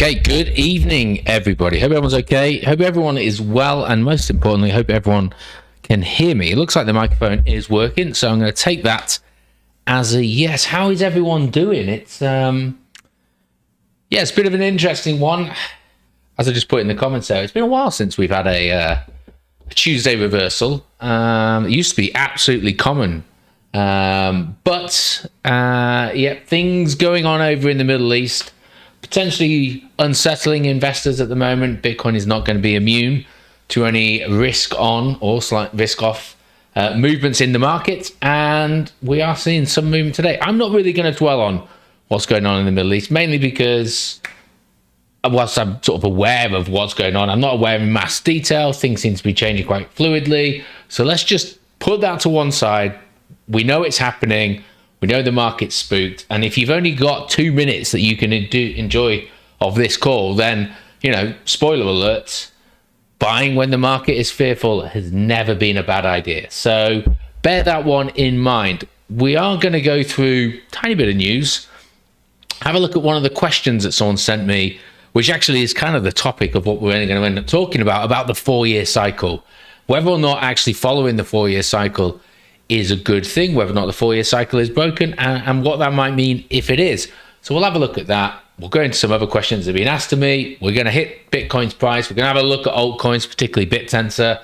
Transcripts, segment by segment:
Okay, good evening, everybody. Hope everyone's okay. Hope everyone is well, and most importantly, hope everyone can hear me. It looks like the microphone is working, so I'm going to take that as a yes. How is everyone doing? It's it's a bit of an interesting one. As I just put in the comments there, it's been a while since we've had a Tuesday reversal. It used to be absolutely common, but things going on over in the Middle East, potentially unsettling investors at the moment. Bitcoin is not going to be immune to any risk on or slight risk off movements in the market, and we are seeing some movement today. I'm not really going to dwell on what's going on in the Middle East, mainly because whilst I'm sort of aware of what's going on, I'm not aware in mass detail. Things seem to be changing quite fluidly. So let's just put that to one side. We know it's happening. We know the market's spooked. And if you've only got 2 minutes that you can enjoy of this call, then, spoiler alert, buying when the market is fearful has never been a bad idea. So bear that one in mind. We are going to go through a tiny bit of news. Have a look at one of the questions that someone sent me, which actually is kind of the topic of what we're going to end up talking about the 4-year cycle. Whether or not actually following the 4-year cycle is a good thing, whether or not the 4-year cycle is broken, and what that might mean if it is. So we'll have a look at that. We'll go into some other questions that have been asked to me. We're going to hit Bitcoin's price. We're going to have a look at altcoins, particularly BitTensor,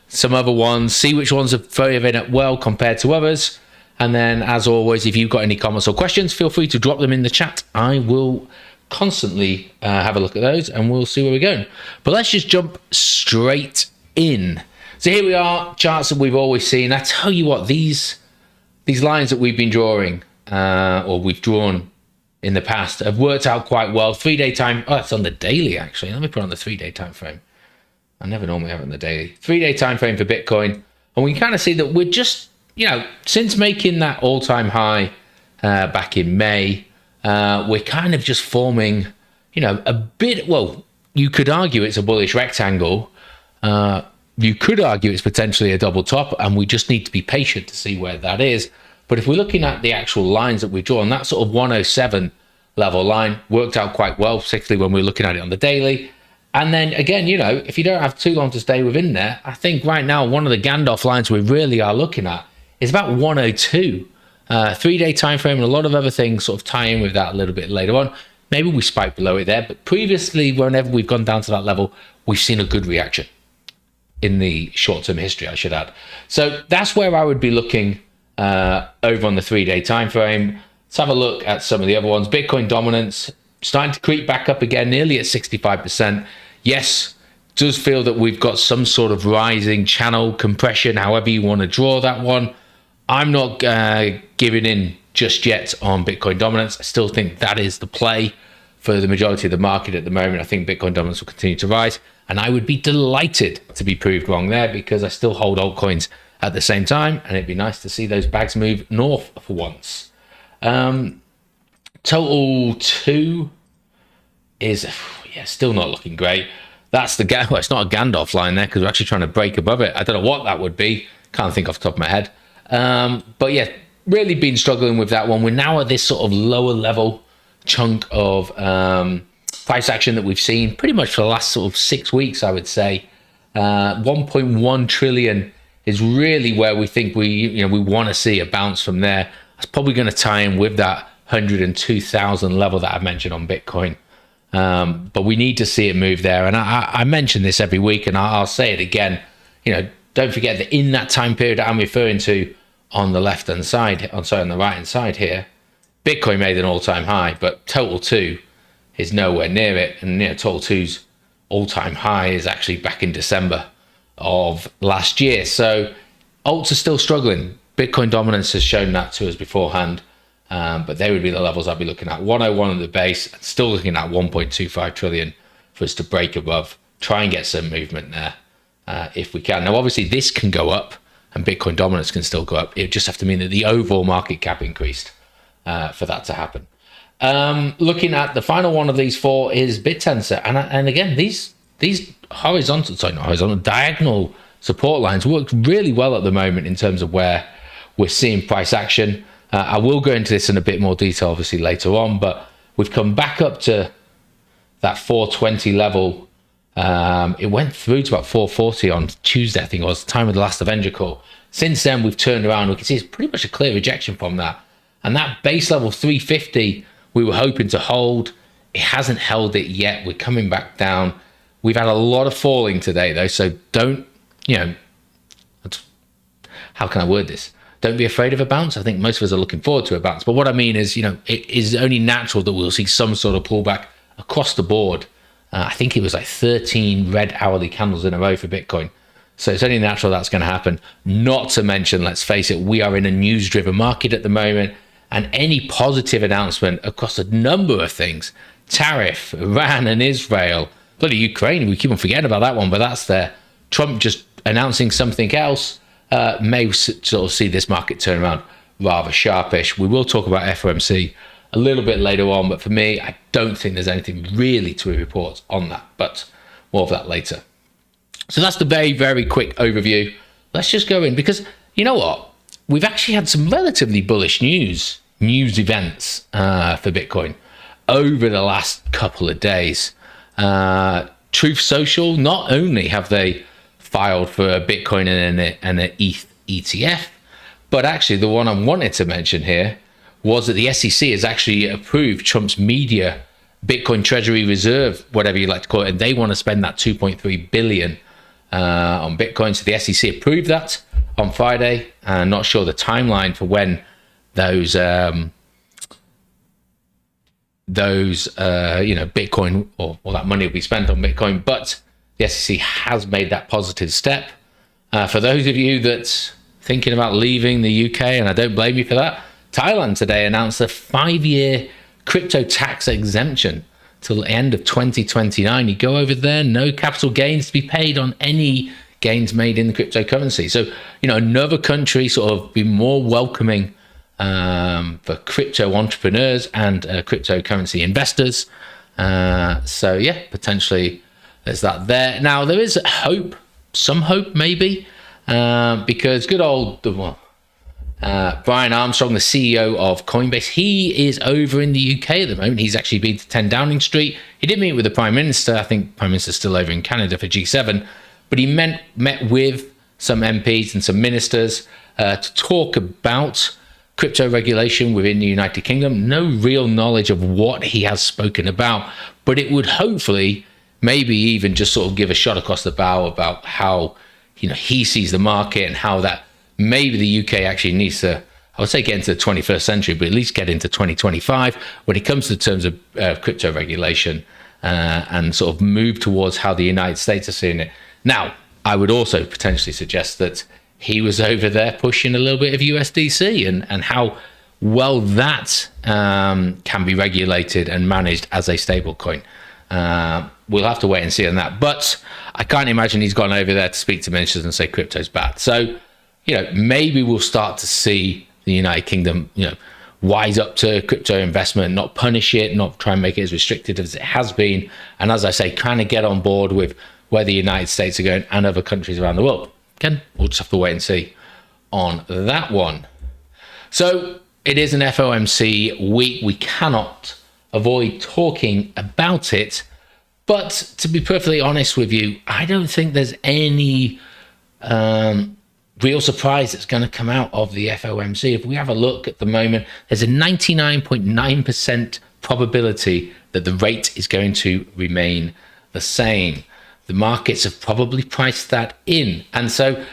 some other ones, see which ones are faring up well compared to others. And then, as always, if you've got any comments or questions, feel free to drop them in the chat. I will constantly have a look at those, and we'll see where we're going. But let's just jump straight in. So here we are, charts that we've always seen. I tell you what, these lines that we've been drawing, or we've drawn in the past, have worked out quite well. 3-day time, that's on the daily actually. Let me put on the 3-day time frame. I never normally have it on the daily. 3-day time frame for Bitcoin, and we can kind of see that we're just, since making that all-time high back in May, we're kind of just forming, a bit. Well, you could argue it's a bullish rectangle. You could argue it's potentially a double top, and we just need to be patient to see where that is. But if we're looking at the actual lines that we've drawn, that sort of 107 level line worked out quite well, particularly when we're looking at it on the daily. And then again, if you don't have too long to stay within there, I think right now one of the Gandalf lines we really are looking at is about 102. 3-day time frame, and a lot of other things sort of tie in with that a little bit later on. Maybe we spike below it there, but previously, whenever we've gone down to that level, we've seen a good reaction in the short-term history, I should add. So that's where I would be looking over on the 3-day time frame. Let's have a look at some of the other ones. Bitcoin dominance starting to creep back up again, nearly at 65%. Yes, does feel that we've got some sort of rising channel compression, however you want to draw that one. I'm not giving in just yet on Bitcoin dominance. I still think that is the play for the majority of the market at the moment. I think Bitcoin dominance will continue to rise, and I would be delighted to be proved wrong there, because I still hold altcoins at the same time, and it'd be nice to see those bags move north for once. Total 2 is still not looking great. That's the well, it's not a Gandalf line there, because we're actually trying to break above it. I don't know what that would be. Can't think off the top of my head. But yeah, really been struggling with that one. We're now at this sort of lower level chunk of price action that we've seen pretty much for the last sort of 6 weeks, I would say. 1.1 trillion is really where we think we want to see a bounce from there. That's probably going to tie in with that 102,000 level that I mentioned on Bitcoin. But we need to see it move there. And I mention this every week, and I'll say it again. Don't forget that in that time period I'm referring to on the left-hand side, on the right-hand side here, Bitcoin made an all-time high, but Total 2 is nowhere near it. And Total 2's all-time high is actually back in December of last year. So alts are still struggling. Bitcoin dominance has shown that to us beforehand, but they would be the levels I'd be looking at. 101 at the base, and still looking at 1.25 trillion for us to break above, try and get some movement there. If we can. Now, obviously, this can go up and Bitcoin dominance can still go up. It just have to mean that the overall market cap increased for that to happen. Looking at the final one of these 4 is BitTensor. And again, these diagonal support lines work really well at the moment in terms of where we're seeing price action. I will go into this in a bit more detail, obviously, later on, but we've come back up to that 420 level. It went through to about 440 on Tuesday, I think it was, the time of the last Avenger call. Since then, we've turned around. We can see it's pretty much a clear rejection from that. And that base level 350, we were hoping to hold. It hasn't held it yet. We're coming back down. We've had a lot of falling today, though. So don't, how can I word this? Don't be afraid of a bounce. I think most of us are looking forward to a bounce. But what I mean is, it is only natural that we'll see some sort of pullback across the board. I think it was like 13 red hourly candles in a row for Bitcoin. So it's only natural that's going to happen. Not to mention, let's face it, we are in a news-driven market at the moment. And any positive announcement across a number of things, tariff, Iran and Israel, bloody Ukraine, we keep on forgetting about that one, but that's there. Trump just announcing something else may sort of see this market turn around rather sharpish. We will talk about FOMC a little bit later on, but for me, I don't think there's anything really to report on that, but more of that later. So that's the very, very quick overview. Let's just go in, because you know what? We've actually had some relatively bullish news events for Bitcoin over the last couple of days. Truth Social, not only have they filed for a Bitcoin and an ETH ETF, but actually the one I wanted to mention here was that the SEC has actually approved Trump's media Bitcoin Treasury Reserve, whatever you like to call it, and they want to spend that 2.3 billion on Bitcoin. So the SEC approved that on Friday. Not sure the timeline for when those Bitcoin or that money will be spent on Bitcoin, but the SEC has made that positive step. For those of you that's thinking about leaving the UK, and I don't blame you for that, Thailand today announced a 5-year crypto tax exemption till the end of 2029. You go over there, no capital gains to be paid on any gains made in the cryptocurrency. So, another country sort of be more welcoming for crypto entrepreneurs and cryptocurrency investors. So yeah, potentially there's that there. Now there is hope, some hope maybe, because good old Brian Armstrong, the CEO of Coinbase, he is over in the UK at the moment. He's actually been to 10 Downing Street. He did meet with the Prime Minister. I think Prime Minister's still over in Canada for G7, but he met with some MPs and some ministers to talk about crypto regulation within the United Kingdom. No real knowledge of what he has spoken about, but it would hopefully maybe even just sort of give a shot across the bow about how he sees the market and how that maybe the UK actually needs to, I would say, get into the 21st century, but at least get into 2025 when it comes to terms of crypto regulation and sort of move towards how the United States are seeing it. Now, I would also potentially suggest that he was over there pushing a little bit of USDC and how well that can be regulated and managed as a stable coin. We'll have to wait and see on that. But I can't imagine he's gone over there to speak to ministers and say crypto's bad. So, maybe we'll start to see the United Kingdom, wise up to crypto investment, not punish it, not try and make it as restricted as it has been. And as I say, kind of get on board with where the United States are going and other countries around the world. Again, we'll just have to wait and see on that one. So it is an FOMC week. We cannot avoid talking about it. But to be perfectly honest with you, I don't think there's any real surprise that's going to come out of the FOMC. If we have a look at the moment, there's a 99.9% probability that the rate is going to remain the same. The markets have probably priced that in. And so,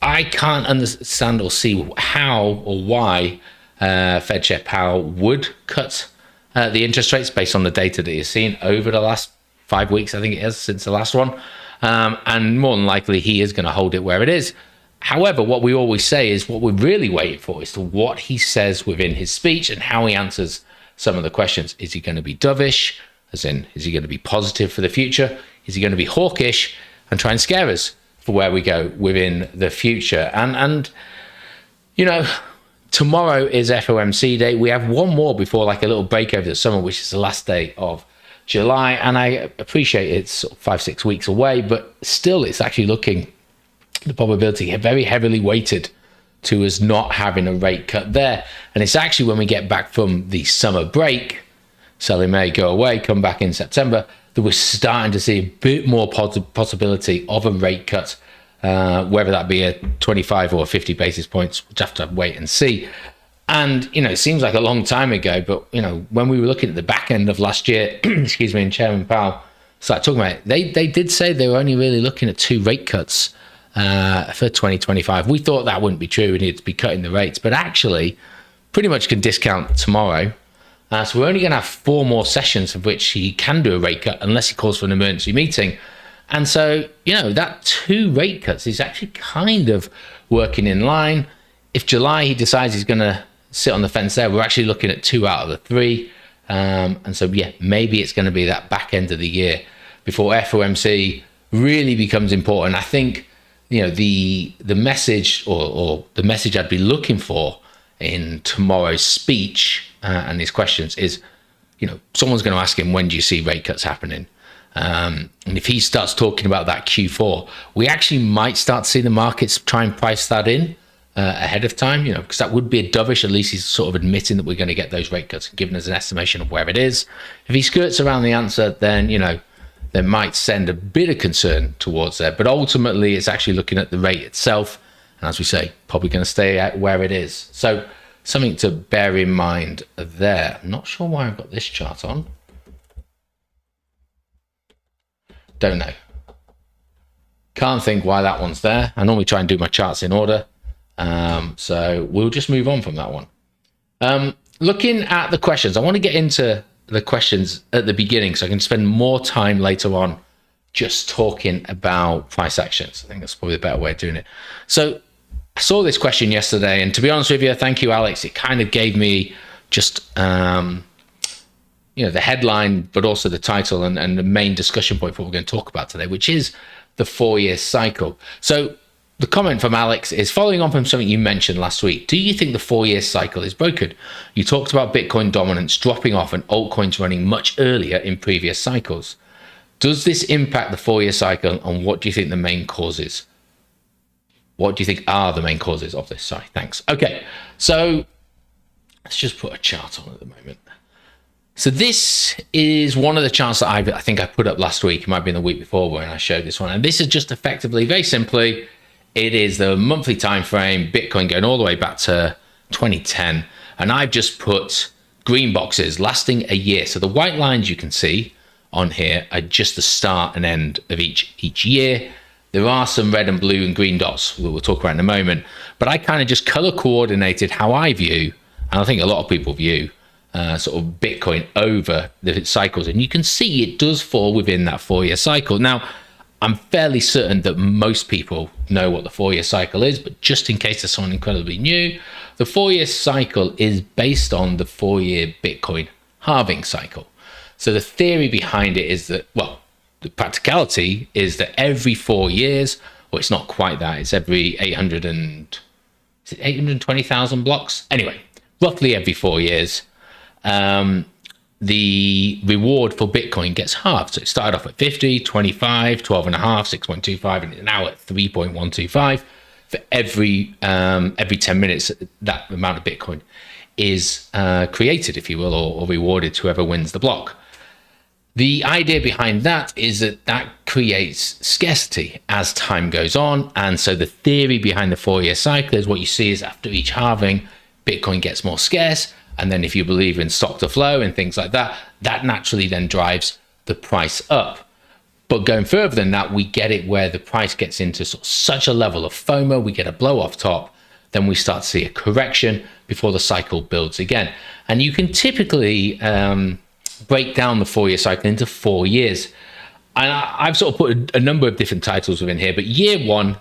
I can't understand or see how or why Fed Chair Powell would cut the interest rates based on the data that he's seen over the last 5 weeks, I think it is, since the last one. And more than likely, he is going to hold it where it is. However, what we always say is what we're really waiting for is to what he says within his speech and how he answers some of the questions. Is he going to be dovish? As in, is he going to be positive for the future? Is he going to be hawkish and try and scare us for where we go within the future? And tomorrow is FOMC day. We have one more before like a little break over the summer, which is the last day of July. And I appreciate it's 5-6 weeks away, but still it's actually looking, the probability very heavily weighted to us not having a rate cut there. And it's actually when we get back from the summer break sell in May, go away, come back in September, that we're starting to see a bit more possibility of a rate cut, whether that be a 25 or 50 basis points. We'll just have to wait and see. And, it seems like a long time ago, but, when we were looking at the back end of last year, excuse me, and Chairman Powell started talking about it, they did say they were only really looking at 2 rate cuts for 2025. We thought that wouldn't be true. We needed to be cutting the rates, but actually pretty much can discount tomorrow. So we're only going to have 4 more sessions of which he can do a rate cut unless he calls for an emergency meeting. And so, that 2 rate cuts is actually kind of working in line. If July he decides he's going to sit on the fence there, we're actually looking at 2 out of the 3. And so, maybe it's going to be that back end of the year before FOMC really becomes important. I think, the message or the message I'd be looking for in tomorrow's speech and his questions is, someone's going to ask him, when do you see rate cuts happening? And if he starts talking about that Q4, we actually might start to see the markets try and price that in ahead of time, because that would be a dovish. At least he's sort of admitting that we're going to get those rate cuts and giving us an estimation of where it is. If he skirts around the answer, then, they might send a bit of concern towards there. But ultimately, it's actually looking at the rate itself. And as we say, probably going to stay at where it is. So something to bear in mind there. I'm not sure why I've got this chart on. Don't know. Can't think why that one's there. I normally try and do my charts in order. So we'll just move on from that one. Looking at the questions, I want to get into the questions at the beginning so I can spend more time later on just talking about price actions. I think that's probably the better way of doing it. So I saw this question yesterday, and to be honest with you, thank you, Alex. It kind of gave me just, the headline, but also the title and the main discussion point for what we're going to talk about today, which is the 4-year cycle. So the comment from Alex is following on from something you mentioned last week. Do you think the 4-year cycle is broken? You talked about Bitcoin dominance dropping off and altcoins running much earlier in previous cycles. Does this impact the 4-year cycle, and what do you think the main causes? What do you think are the main causes of this? Sorry, thanks. Okay, so let's just put a chart on at the moment. So this is one of the charts that I think I put up last week. It might be in the week before when I showed this one. And this is just effectively, very simply, it is the monthly time frame, Bitcoin going all the way back to 2010. And I've just put green boxes lasting a year. So the white lines you can see on here are just the start and end of each year. There are some red and blue and green dots that we'll talk about in a moment. But I kind of just color coordinated how I view, and I think a lot of people view, sort of Bitcoin over the cycles. And you can see it does fall within that 4-year cycle. Now, I'm fairly certain that most people know what the 4-year cycle is, but just in case there's someone incredibly new, the 4-year cycle is based on the 4-year Bitcoin halving cycle. So the theory behind it is that, well, the practicality is that every 4 years, or it's not quite that, it's every 820,000 blocks? Anyway, roughly every 4 years, the reward for Bitcoin gets halved. So it started off at 50, 25, 12 and a half, 6.25, and it's now at 3.125 for every 10 minutes. That amount of Bitcoin is created, if you will, or rewarded to whoever wins the block. The idea behind that is that creates scarcity as time goes on. And so the theory behind the 4-year cycle is what you see is after each halving, Bitcoin gets more scarce. And then if you believe in stock to flow and things like that, that naturally then drives the price up. But going further than that, we get it where the price gets into such a level of FOMO, we get a blow off top, then we start to see a correction before the cycle builds again. And you can typically break down the 4-year cycle into 4 years. And I've sort of put a number of different titles within here, but year one,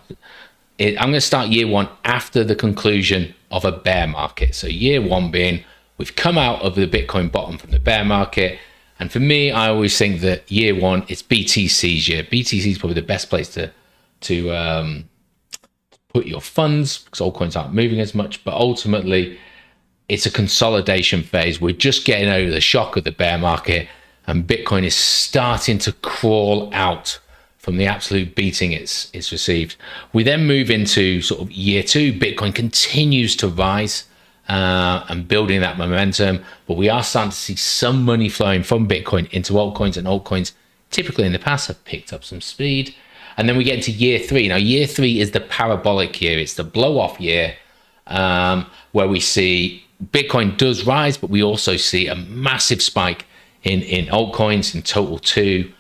I'm going to start year one after the conclusion of a bear market. So year one being, we've come out of the Bitcoin bottom from the bear market. And for me, I always think that year one, it's BTC's year. BTC is probably the best place to put your funds because altcoins aren't moving as much. But ultimately, it's a consolidation phase. We're just getting over the shock of the bear market, and Bitcoin is starting to crawl out from the absolute beating it's received. We then move into sort of year two. Bitcoin continues to rise and building that momentum. But we are starting to see some money flowing from Bitcoin into altcoins, and altcoins typically in the past have picked up some speed. And then we get into year 3. Now, year 3 is the parabolic year. It's the blow off year, where we see Bitcoin does rise, but we also see a massive spike in altcoins, in total 2,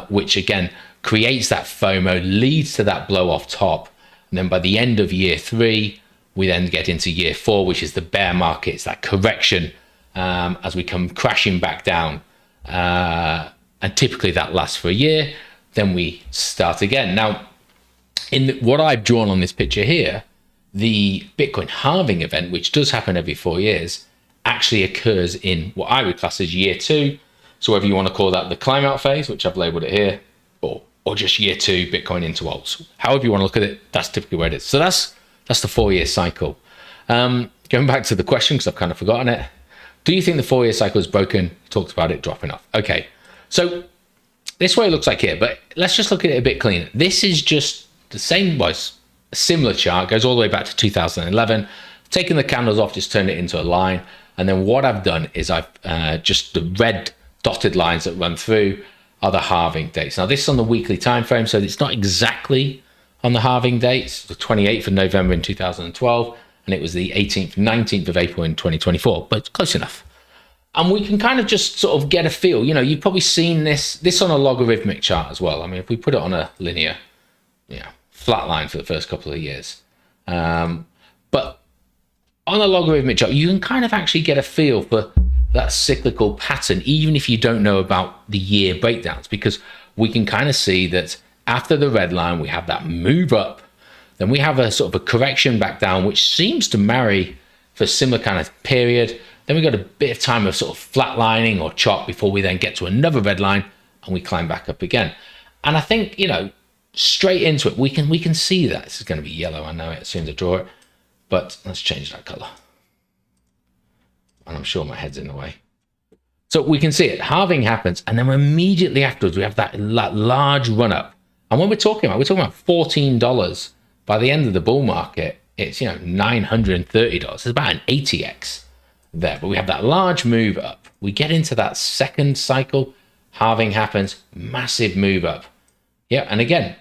which again creates that FOMO, leads to that blow off top. And then by the end of year 3, we then get into year 4, which is the bear market. It's that correction as we come crashing back down. And typically that lasts for a year. Then we start again. Now, what I've drawn on this picture here, the Bitcoin halving event, which does happen every 4 years, actually occurs in what I would class as year 2. So whether you want to call that the climb out phase, which I've labeled it here, or just year 2 Bitcoin into alts, however you want to look at it, that's typically where it is. So that's the 4-year cycle. Going back to the question, because I've kind of forgotten it. Do you think the 4-year cycle is broken? You talked about it dropping off. Okay, so this is what it looks like here, but let's just look at it a bit cleaner. This is just the same, a similar chart, goes all the way back to 2011. Taken the candles off, just turned it into a line. And then what I've done is I've just the red dotted lines that run through are the halving dates. Now this is on the weekly time frame, so it's not exactly on the halving dates, the 28th of November in 2012, and it was the 18th, 19th of April in 2024, but it's close enough. And we can kind of just sort of get a feel, you've probably seen this on a logarithmic chart as well. I mean, if we put it on a linear, flat line for the first couple of years. But on a logarithmic chart, you can kind of actually get a feel for that cyclical pattern, even if you don't know about the year breakdowns, because we can kind of see that after the red line, we have that move up, then we have a sort of a correction back down, which seems to marry for a similar kind of period. Then we got a bit of time of sort of flatlining or chop before we then get to another red line and we climb back up again. And I think, straight into it, we can see that. This is going to be yellow, I know it as soon as I draw it, but let's change that color. And I'm sure my head's in the way. So we can see it, halving happens, and then immediately afterwards, we have that large run up. And when we're talking about $14 by the end of the bull market, it's, $930. It's about an 80x there, but we have that large move up. We get into that second cycle, halving happens, massive move up. Yeah, and again,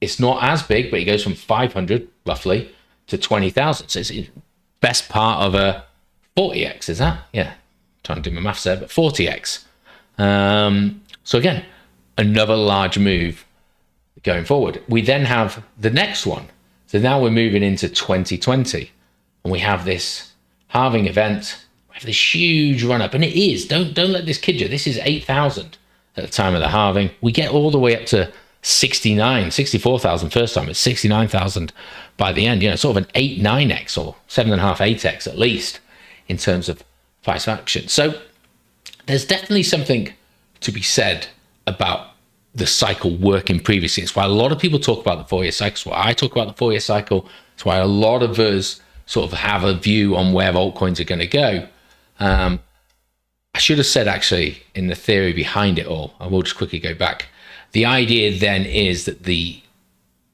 it's not as big, but it goes from 500 roughly to 20,000. So it's the best part of a 40x, is that? Yeah, trying to do my maths there, but 40x. So again, another large move going forward. We then have the next one. So now we're moving into 2020, and we have this halving event. We have this huge run up, and it is, don't let this kid you. This is 8,000 at the time of the halving. We get all the way up to 64,000 first time. It's 69,000 by the end. Sort of an 8-9x or 7.5-8x at least in terms of price action. So there's definitely something to be said about the cycle working previously. It's why a lot of people talk about the 4-year cycle. It's why I talk about the 4-year cycle. It's why a lot of us sort of have a view on where altcoins are going to go. I should have said actually in the theory behind it all, I will just quickly go back. The idea then is that the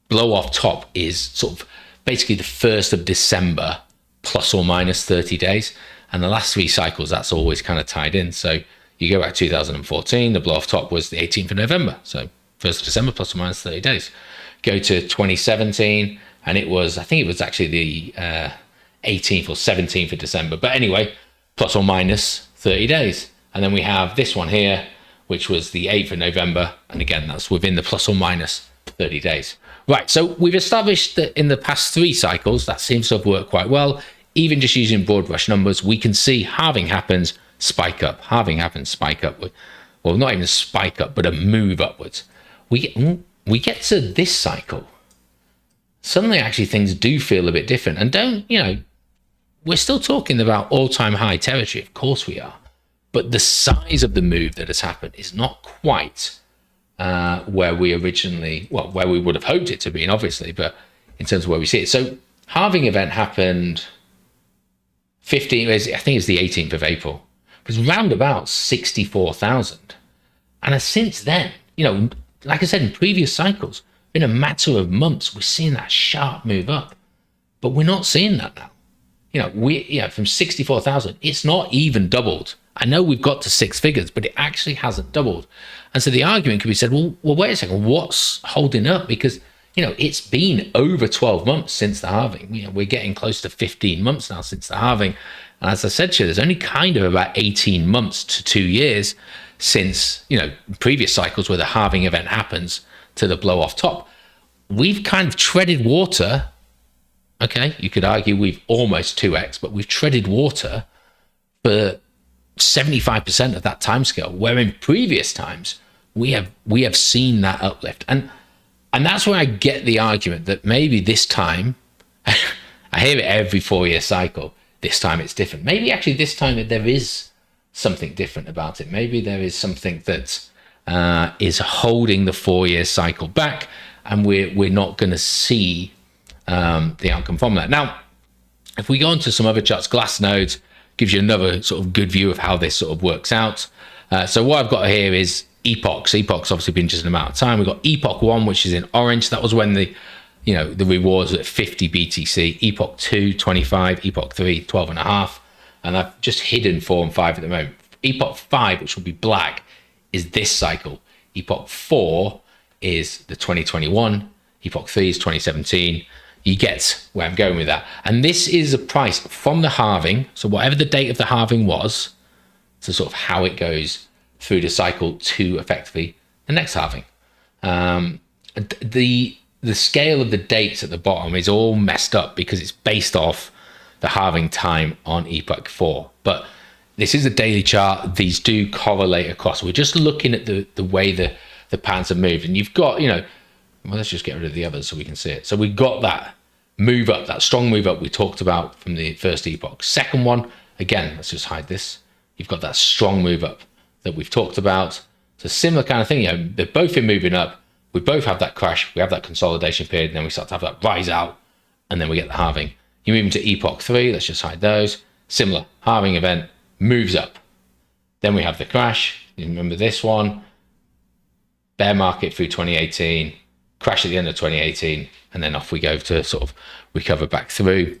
blow off top is sort of basically the 1st of December plus or minus 30 days. And the last 3 cycles, that's always kind of tied in. So you go back to 2014, the blow off top was the 18th of November. So 1st of December plus or minus 30 days. Go to 2017, and I think it was actually the 18th or 17th of December. But anyway, plus or minus 30 days. And then we have this one here, which was the 8th of November. And again, that's within the plus or minus 30 days. Right, so we've established that in the past 3 cycles, that seems to have worked quite well. Even just using broad brush numbers, we can see halving happens, spike up. Halving happens, spike up. Well, not even spike up, but a move upwards. We get to this cycle. Suddenly, actually, things do feel a bit different. And we're still talking about all-time high territory. Of course we are. But the size of the move that has happened is not quite where we would have hoped it to be, and obviously, but in terms of where we see it. So halving event happened I think it's the 18th of April. It was round about 64,000. And since then, like I said, in previous cycles, in a matter of months, we're seeing that sharp move up. But we're not seeing that now. from 64,000, it's not even doubled. I know we've got to six figures, but it actually hasn't doubled. And so the argument could be said, well, wait a second, what's holding up? Because, it's been over 12 months since the halving. We're getting close to 15 months now since the halving. And as I said to you, there's only kind of about 18 months to 2 years since, previous cycles where the halving event happens to the blow off top. We've kind of treaded water. Okay, you could argue we've almost 2x, but we've treaded water for 75% of that timescale, where in previous times we have seen that uplift. And that's where I get the argument that maybe this time, I hear it every 4-year cycle, this time it's different. Maybe actually this time there is something different about it. Maybe there is something that is holding the 4-year cycle back, and we're not going to see the outcome from that. Now, if we go on to some other charts, Glassnode gives you another sort of good view of how this sort of works out. So what I've got here is epochs. Epochs obviously been just an amount of time. We've got epoch 1, which is in orange. That was when the rewards were at 50 BTC. Epoch 2, 25. Epoch 3, 12.5. And I've just hidden 4 and 5 at the moment. Epoch 5, which will be black, is this cycle. Epoch 4 is the 2021. Epoch 3 is 2017. You get where I'm going with that. And this is a price from the halving. So whatever the date of the halving was, so sort of how it goes through the cycle to effectively the next halving. The scale of the dates at the bottom is all messed up because it's based off the halving time on Epoch 4. But this is a daily chart. These do correlate across. We're just looking at the way the patterns have moved. And you've got, well, let's just get rid of the others so we can see it. So we've got that move up, that strong move up we talked about from the first epoch. Second one, again, let's just hide this. You've got that strong move up that we've talked about. It's a similar kind of thing. They've both been moving up. We both have that crash. We have that consolidation period. And then we start to have that rise out. And then we get the halving. You move into epoch 3. Let's just hide those. Similar halving event, moves up. Then we have the crash. You remember this one. Bear market through 2018. Crash at the end of 2018. And then off we go to sort of recover back through.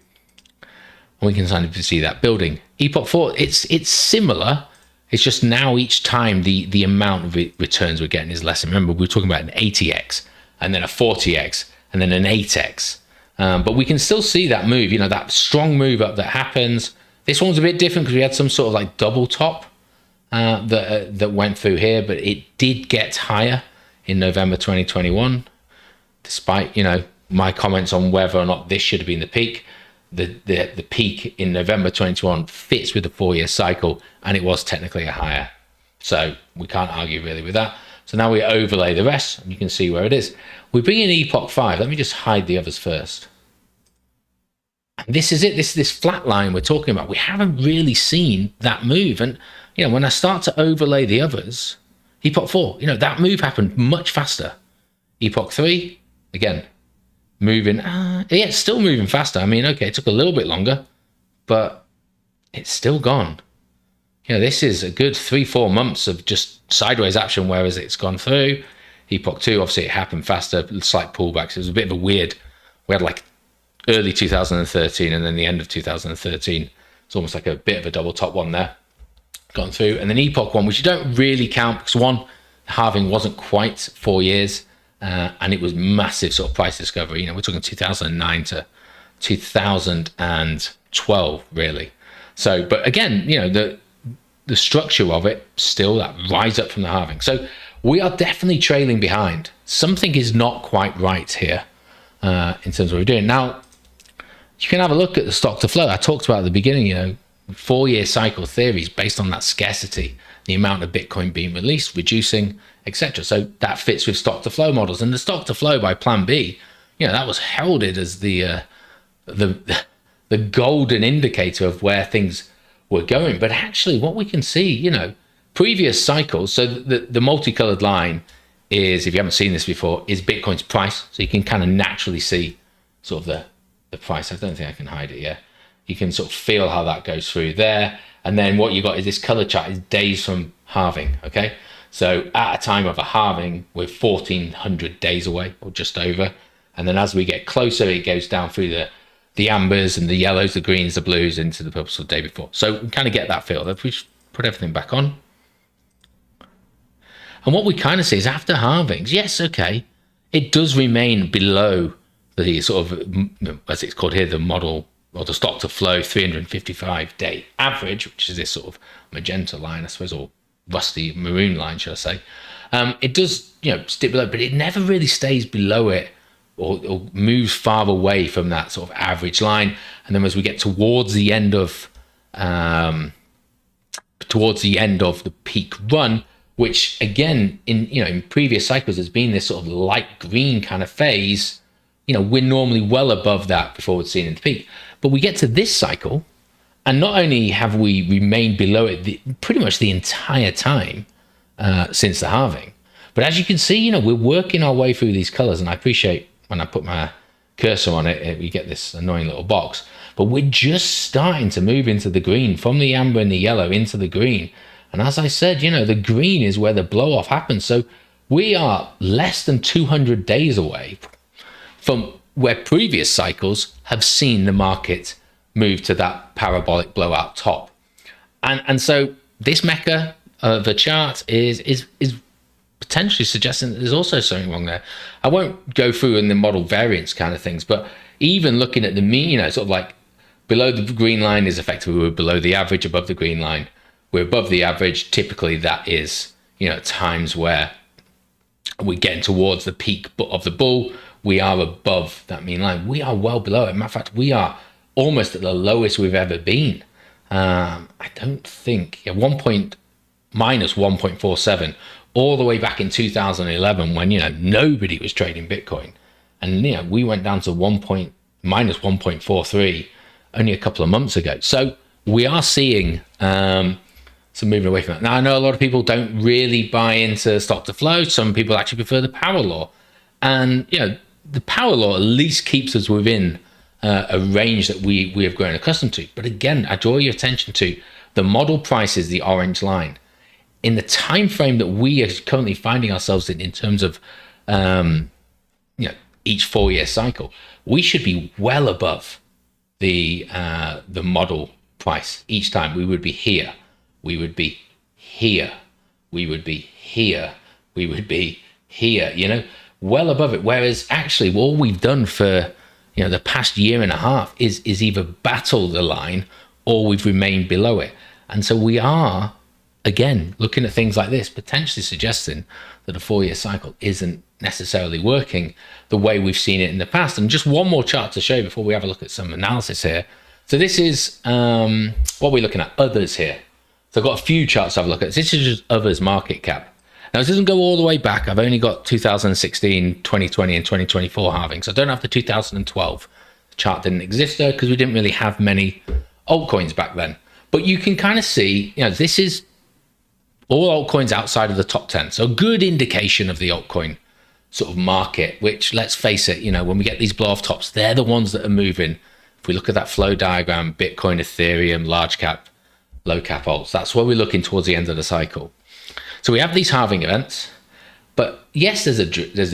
And we can kind of see that building. Epoch 4, it's similar. It's just now each time the amount of returns we're getting is less. Remember, we were talking about an 80x and then a 40x and then an 8x. But we can still see that move, that strong move up that happens. This one's a bit different because we had some sort of like double top that went through here, but it did get higher in November 2021, despite, my comments on whether or not this should have been the peak. The peak in November 2021 fits with the 4-year cycle, and it was technically a higher. So we can't argue really with that. So now we overlay the rest, and you can see where it is. We bring in Epoch 5. Let me just hide the others first. And this is it. This is this flat line we're talking about. We haven't really seen that move. And, when I start to overlay the others, Epoch 4, that move happened much faster. Epoch 3, again, moving, it's still moving faster. I mean, okay, it took a little bit longer, but it's still gone. This is a good 3-4 months of just sideways action, whereas it's gone through. Epoch 2, obviously it happened faster, slight pullbacks. It was a bit of a weird, we had like early 2013 and then the end of 2013. It's almost like a bit of a double top one there, gone through. And then Epoch 1, which you don't really count because one, halving wasn't quite 4 years. And it was massive sort of price discovery. We're talking 2009 to 2012, really. So, but again, the structure of it, still that rise up from the halving. So we are definitely trailing behind. Something is not quite right here in terms of what we're doing. Now, you can have a look at the stock to flow. I talked about at the beginning, 4-year cycle theories based on that scarcity, the amount of Bitcoin being released, reducing, etc. So that fits with stock to flow models. And the stock to flow by Plan B, that was heralded as the golden indicator of where things were going. But actually, what we can see, previous cycles. So the multicolored line is, if you haven't seen this before, is Bitcoin's price. So you can kind of naturally see sort of the price. I don't think I can hide it yet. You can sort of feel how that goes through there. And then what you got is this color chart is days from halving. Okay. So at a time of a halving, we're 1,400 days away or just over. And then as we get closer, it goes down through the ambers and the yellows, the greens, the blues into the purples the day before. So we kind of get that feel. If we just put everything back on. And what we kind of see is after halvings, yes, okay, it does remain below the sort of, as it's called here, the model or the stock to flow 355 day average, which is this sort of magenta line, I suppose, or rusty maroon line, should I say. It does, stick below, but it never really stays below it or moves far away from that sort of average line. And then as we get towards the end of the peak run, which again in previous cycles has been this sort of light green kind of phase, we're normally well above that before we're seen in the peak. But we get to this cycle, and not only have we remained below it pretty much the entire time since the halving, but as you can see, we're working our way through these colors. And I appreciate when I put my cursor on it, we get this annoying little box. But we're just starting to move into the green, from the amber and the yellow into the green. And as I said, the green is where the blow off happens. So we are less than 200 days away from where previous cycles have seen the market move to that parabolic blowout top. And so this mecha of a chart is potentially suggesting that there's also something wrong there. I won't go through in the model variance kind of things, but even looking at the mean, sort of like below the green line is effectively we're below the average, above the green line we're above the average. Typically that is, times where we're getting towards the peak of the bull. We are above that mean line. We are well below it. Matter of fact, we are almost at the lowest we've ever been. I don't think minus 1.47 all the way back in 2011 when nobody was trading Bitcoin, and we went down to minus 1.43 only a couple of months ago. So we are seeing some moving away from that. Now I know a lot of people don't really buy into stock to flow. Some people actually prefer the power law, and the power law at least keeps us within a range that we have grown accustomed to. But again, I draw your attention to the model price is the orange line. In the time frame that we are currently finding ourselves in terms of each 4-year cycle, we should be well above the model price. Each time we would be here, we would be here, we would be here, we would be here, well above it. Whereas actually all we've done for the past year and a half is either battle the line or we've remained below it. And so we are, again, looking at things like this, potentially suggesting that a 4-year cycle isn't necessarily working the way we've seen it in the past. And just one more chart to show you before we have a look at some analysis here. So this is what we're looking at, others here. So I've got a few charts to have a look at. This is just others market cap. Now, this doesn't go all the way back. I've only got 2016, 2020, and 2024 halvings. I don't have the 2012. The chart didn't exist there because we didn't really have many altcoins back then. But you can kind of see, this is all altcoins outside of the top 10. So a good indication of the altcoin sort of market, which, let's face it, when we get these blow off tops, they're the ones that are moving. If we look at that flow diagram, Bitcoin, Ethereum, large cap, low cap alts, that's where we're looking towards the end of the cycle. So we have these halving events, but yes, there's a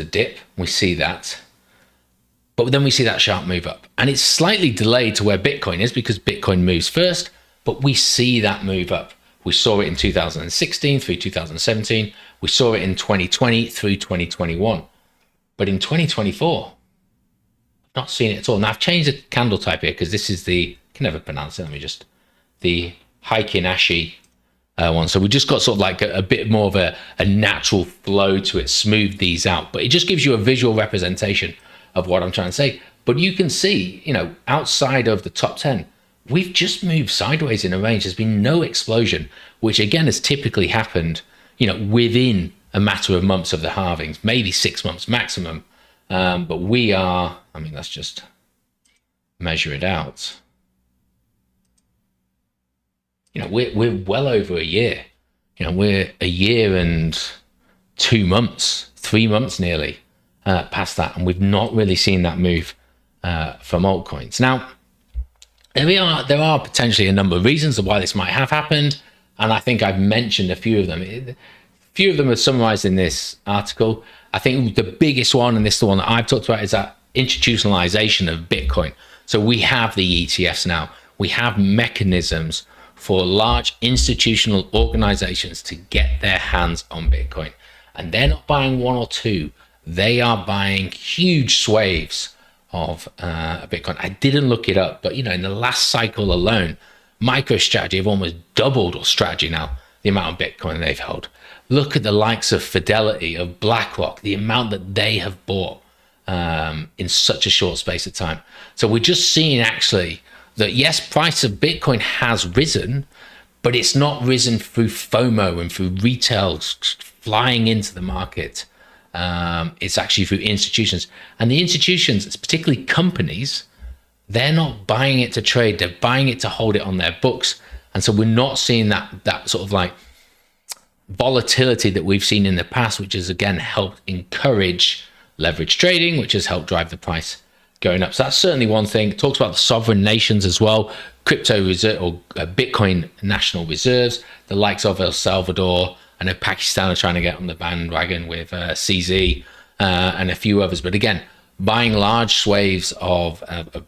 dip. We see that, but then we see that sharp move up, and it's slightly delayed to where Bitcoin is because Bitcoin moves first, but we see that move up. We saw it in 2016 through 2017. We saw it in 2020 through 2021, but in 2024, I've not seen it at all. Now I've changed the candle type here because this is I can never pronounce it. The Heikin-Ashi one. So we just got sort of like a bit more of a natural flow to it, smooth these out, but it just gives you a visual representation of what I'm trying to say. But you can see, outside of the top 10, we've just moved sideways in a range. There's been no explosion, which again has typically happened, within a matter of months of the halvings, maybe 6 months maximum. But we are, let's just measure it out. We're well over a year. We're a year and 2 months, 3 months nearly past that, and we've not really seen that move from altcoins. Now, there are potentially a number of reasons of why this might have happened, and I think I've mentioned a few of them. A few of them are summarized in this article. I think the biggest one, and this is the one that I've talked about, is that institutionalization of Bitcoin. So we have the ETFs now. We have mechanisms for large institutional organizations to get their hands on Bitcoin. And they're not buying one or two. They are buying huge swathes of Bitcoin. I didn't look it up, but in the last cycle alone, MicroStrategy have almost doubled, or Strategy now, the amount of Bitcoin they've held. Look at the likes of Fidelity, of BlackRock, the amount that they have bought in such a short space of time. So we're just seeing actually that, yes, price of Bitcoin has risen, but it's not risen through FOMO and through retail flying into the market. It's actually through institutions. And the institutions, particularly companies, they're not buying it to trade. They're buying it to hold it on their books. And so we're not seeing that sort of like volatility that we've seen in the past, which has again helped encourage leverage trading, which has helped drive the price going up. So that's certainly one thing. It talks about the sovereign nations as well, crypto reserve or Bitcoin national reserves, the likes of El Salvador. I know Pakistan are trying to get on the bandwagon with CZ and a few others. But again, buying large swathes of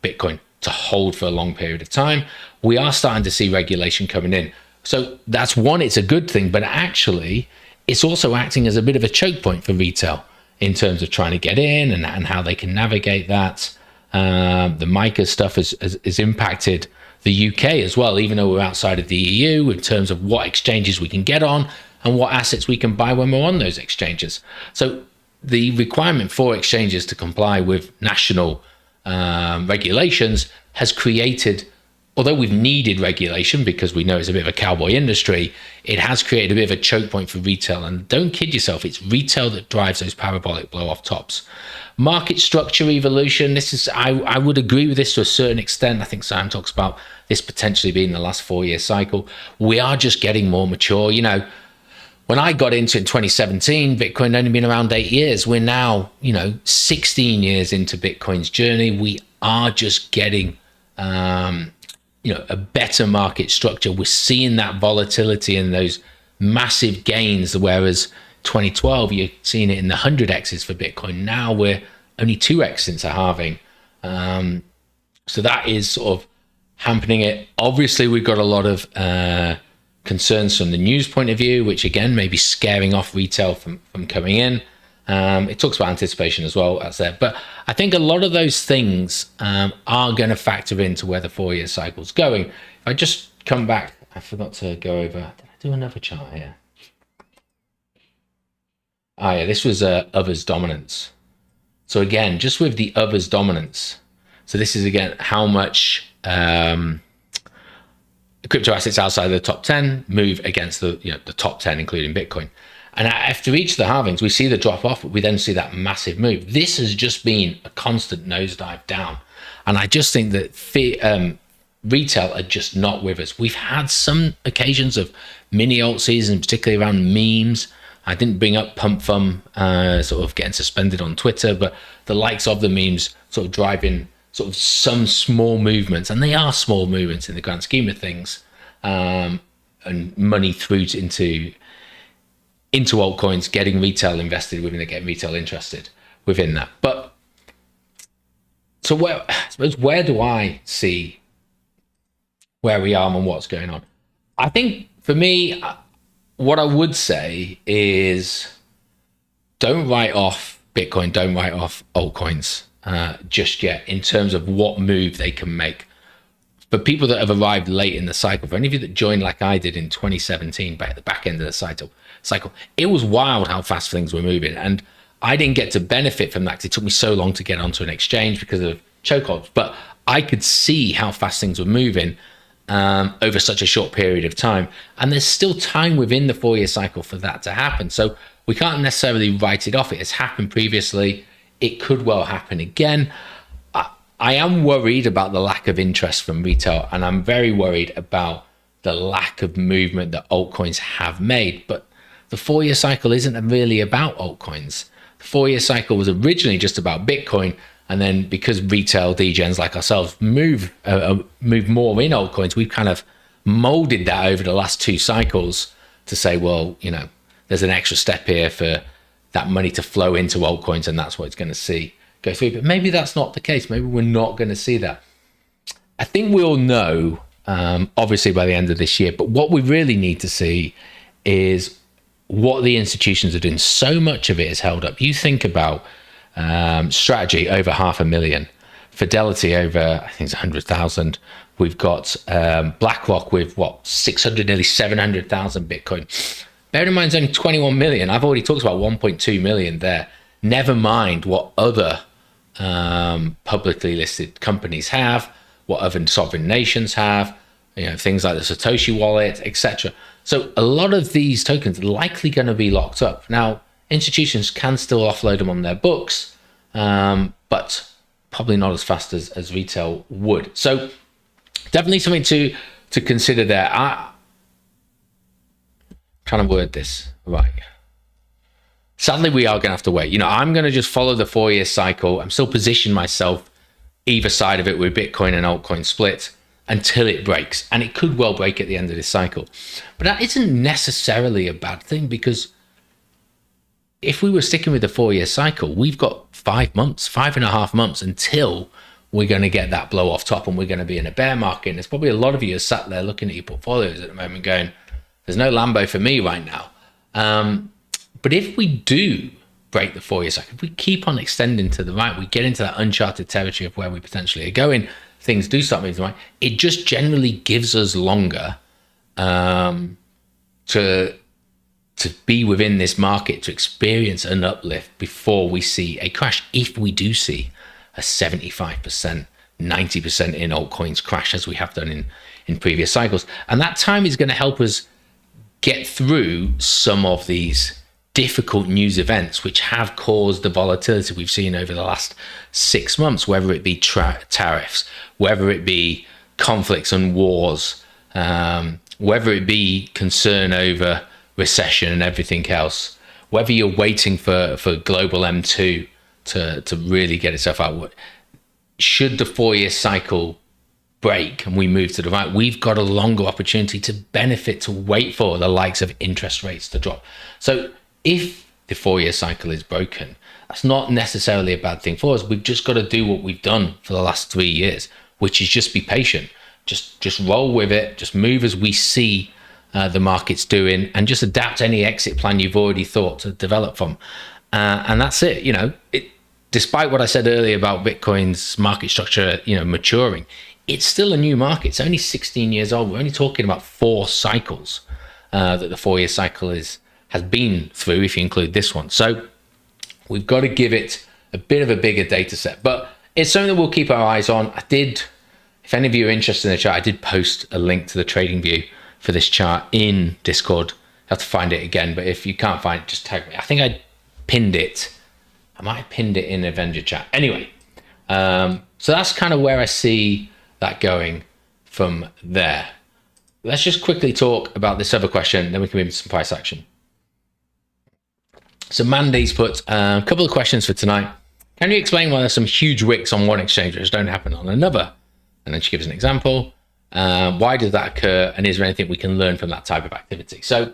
Bitcoin to hold for a long period of time. We are starting to see regulation coming in. So that's one, it's a good thing, but actually it's also acting as a bit of a choke point for retail in terms of trying to get in and how they can navigate that. The MiCA stuff has impacted the UK as well, even though we're outside of the EU, in terms of what exchanges we can get on and what assets we can buy when we're on those exchanges. So the requirement for exchanges to comply with national regulations has created, although we've needed regulation because we know it's a bit of a cowboy industry, it has created a bit of a choke point for retail. And don't kid yourself, it's retail that drives those parabolic blow-off tops. Market structure evolution, this is, I would agree with this to a certain extent. I think Sam talks about this potentially being the last 4-year cycle. We are just getting more mature. When I got into it in 2017, Bitcoin had only been around 8 years. We're now, 16 years into Bitcoin's journey. We are just getting, a better market structure. We're seeing that volatility and those massive gains, whereas 2012, you're seeing it in the 100x's for Bitcoin. Now we're only 2x since a halving. So that is sort of happening it. Obviously, we've got a lot of concerns from the news point of view, which again may be scaring off retail from coming in. It talks about anticipation as well, that's there. But I think a lot of those things are going to factor into where the 4-year cycle is going. If I just come back, I forgot to go over, did I do another chart here? Yeah, this was others dominance. So again, just with the others dominance. So this is again how much crypto assets outside of the top 10 move against the top 10, including Bitcoin. And after each of the halvings, we see the drop off, but we then see that massive move. This has just been a constant nosedive down. And I just think that retail are just not with us. We've had some occasions of mini alt season, particularly around memes. I didn't bring up Pump Fum sort of getting suspended on Twitter, but the likes of the memes sort of driving sort of some small movements, and they are small movements in the grand scheme of things, and money through into altcoins, getting retail invested within it, getting retail interested within that. But so where do I see where we are and what's going on? I think for me, what I would say is don't write off Bitcoin, don't write off altcoins just yet in terms of what move they can make. For people that have arrived late in the cycle, for any of you that joined like I did in 2017, back at the back end of the cycle, it was wild how fast things were moving. And I didn't get to benefit from that because it took me so long to get onto an exchange because of chokeholds. But I could see how fast things were moving over such a short period of time. And there's still time within the 4-year cycle for that to happen. So we can't necessarily write it off. It has happened previously. It could well happen again. I am worried about the lack of interest from retail, and I'm very worried about the lack of movement that altcoins have made. But the 4-year cycle isn't really about altcoins. The 4-year cycle was originally just about Bitcoin, and then because retail degens like ourselves move more in altcoins, we've kind of molded that over the last 2 cycles to say, well, there's an extra step here for that money to flow into altcoins, and that's what it's going to see go through. But maybe that's not the case. Maybe we're not going to see that. I think we'll know, obviously, by the end of this year. But what we really need to see is what the institutions are doing. So much of it is held up. You think about Strategy over 500,000, Fidelity over, I think it's 100,000. We've got BlackRock with 600, nearly 700,000 Bitcoin. Bear in mind, it's only 21 million. I've already talked about 1.2 million there. Never mind what other publicly listed companies have, what other sovereign nations have, things like the Satoshi wallet, etc. So a lot of these tokens are likely going to be locked up. Now, institutions can still offload them on their books, but probably not as fast as retail would. So definitely something to consider there. I'm trying to word this right. Sadly, we are going to have to wait. I'm going to just follow the 4-year cycle. I'm still positioning myself either side of it with Bitcoin and altcoin split until it breaks. And it could well break at the end of this cycle. But that isn't necessarily a bad thing, because if we were sticking with the 4-year cycle, we've got 5.5 months until we're going to get that blow off top and we're going to be in a bear market. And there's probably a lot of you are sat there looking at your portfolios at the moment going, there's no Lambo for me right now. But if we do break the 4-year cycle, if we keep on extending to the right, we get into that uncharted territory of where we potentially are going, things do start moving to the right, it just generally gives us longer to be within this market, to experience an uplift before we see a crash. If we do see a 75%, 90% in altcoins crash, as we have done in previous cycles. And that time is going to help us get through some of these difficult news events which have caused the volatility we've seen over the last 6 months, whether it be tariffs, whether it be conflicts and wars, whether it be concern over recession and everything else, whether you're waiting for global M2 to really get itself out. Should the 4-year cycle break and we move to the right, we've got a longer opportunity to benefit, to wait for the likes of interest rates to drop. So if the 4-year cycle is broken, that's not necessarily a bad thing for us. We've just got to do what we've done for the last 3 years, which is just be patient, just roll with it, just move as we see the market's doing, and just adapt any exit plan you've already thought to develop from. And that's it. Despite what I said earlier about Bitcoin's market structure, maturing, it's still a new market. It's only 16 years old. We're only talking about 4 cycles that the 4-year cycle has been through, if you include this one. So we've got to give it a bit of a bigger data set, but it's something that we'll keep our eyes on. If any of you are interested in the chart, I did post a link to the trading view for this chart in Discord. I have to find it again, but if you can't find it, just tag me. I think I pinned it. I might have pinned it in Avenger chat. Anyway, so that's kind of where I see that going from there. Let's just quickly talk about this other question, then we can move into some price action. So Mandy's put a couple of questions for tonight. Can you explain why there's some huge wicks on one exchange which don't happen on another? And then she gives an example. Why does that occur? And is there anything we can learn from that type of activity? So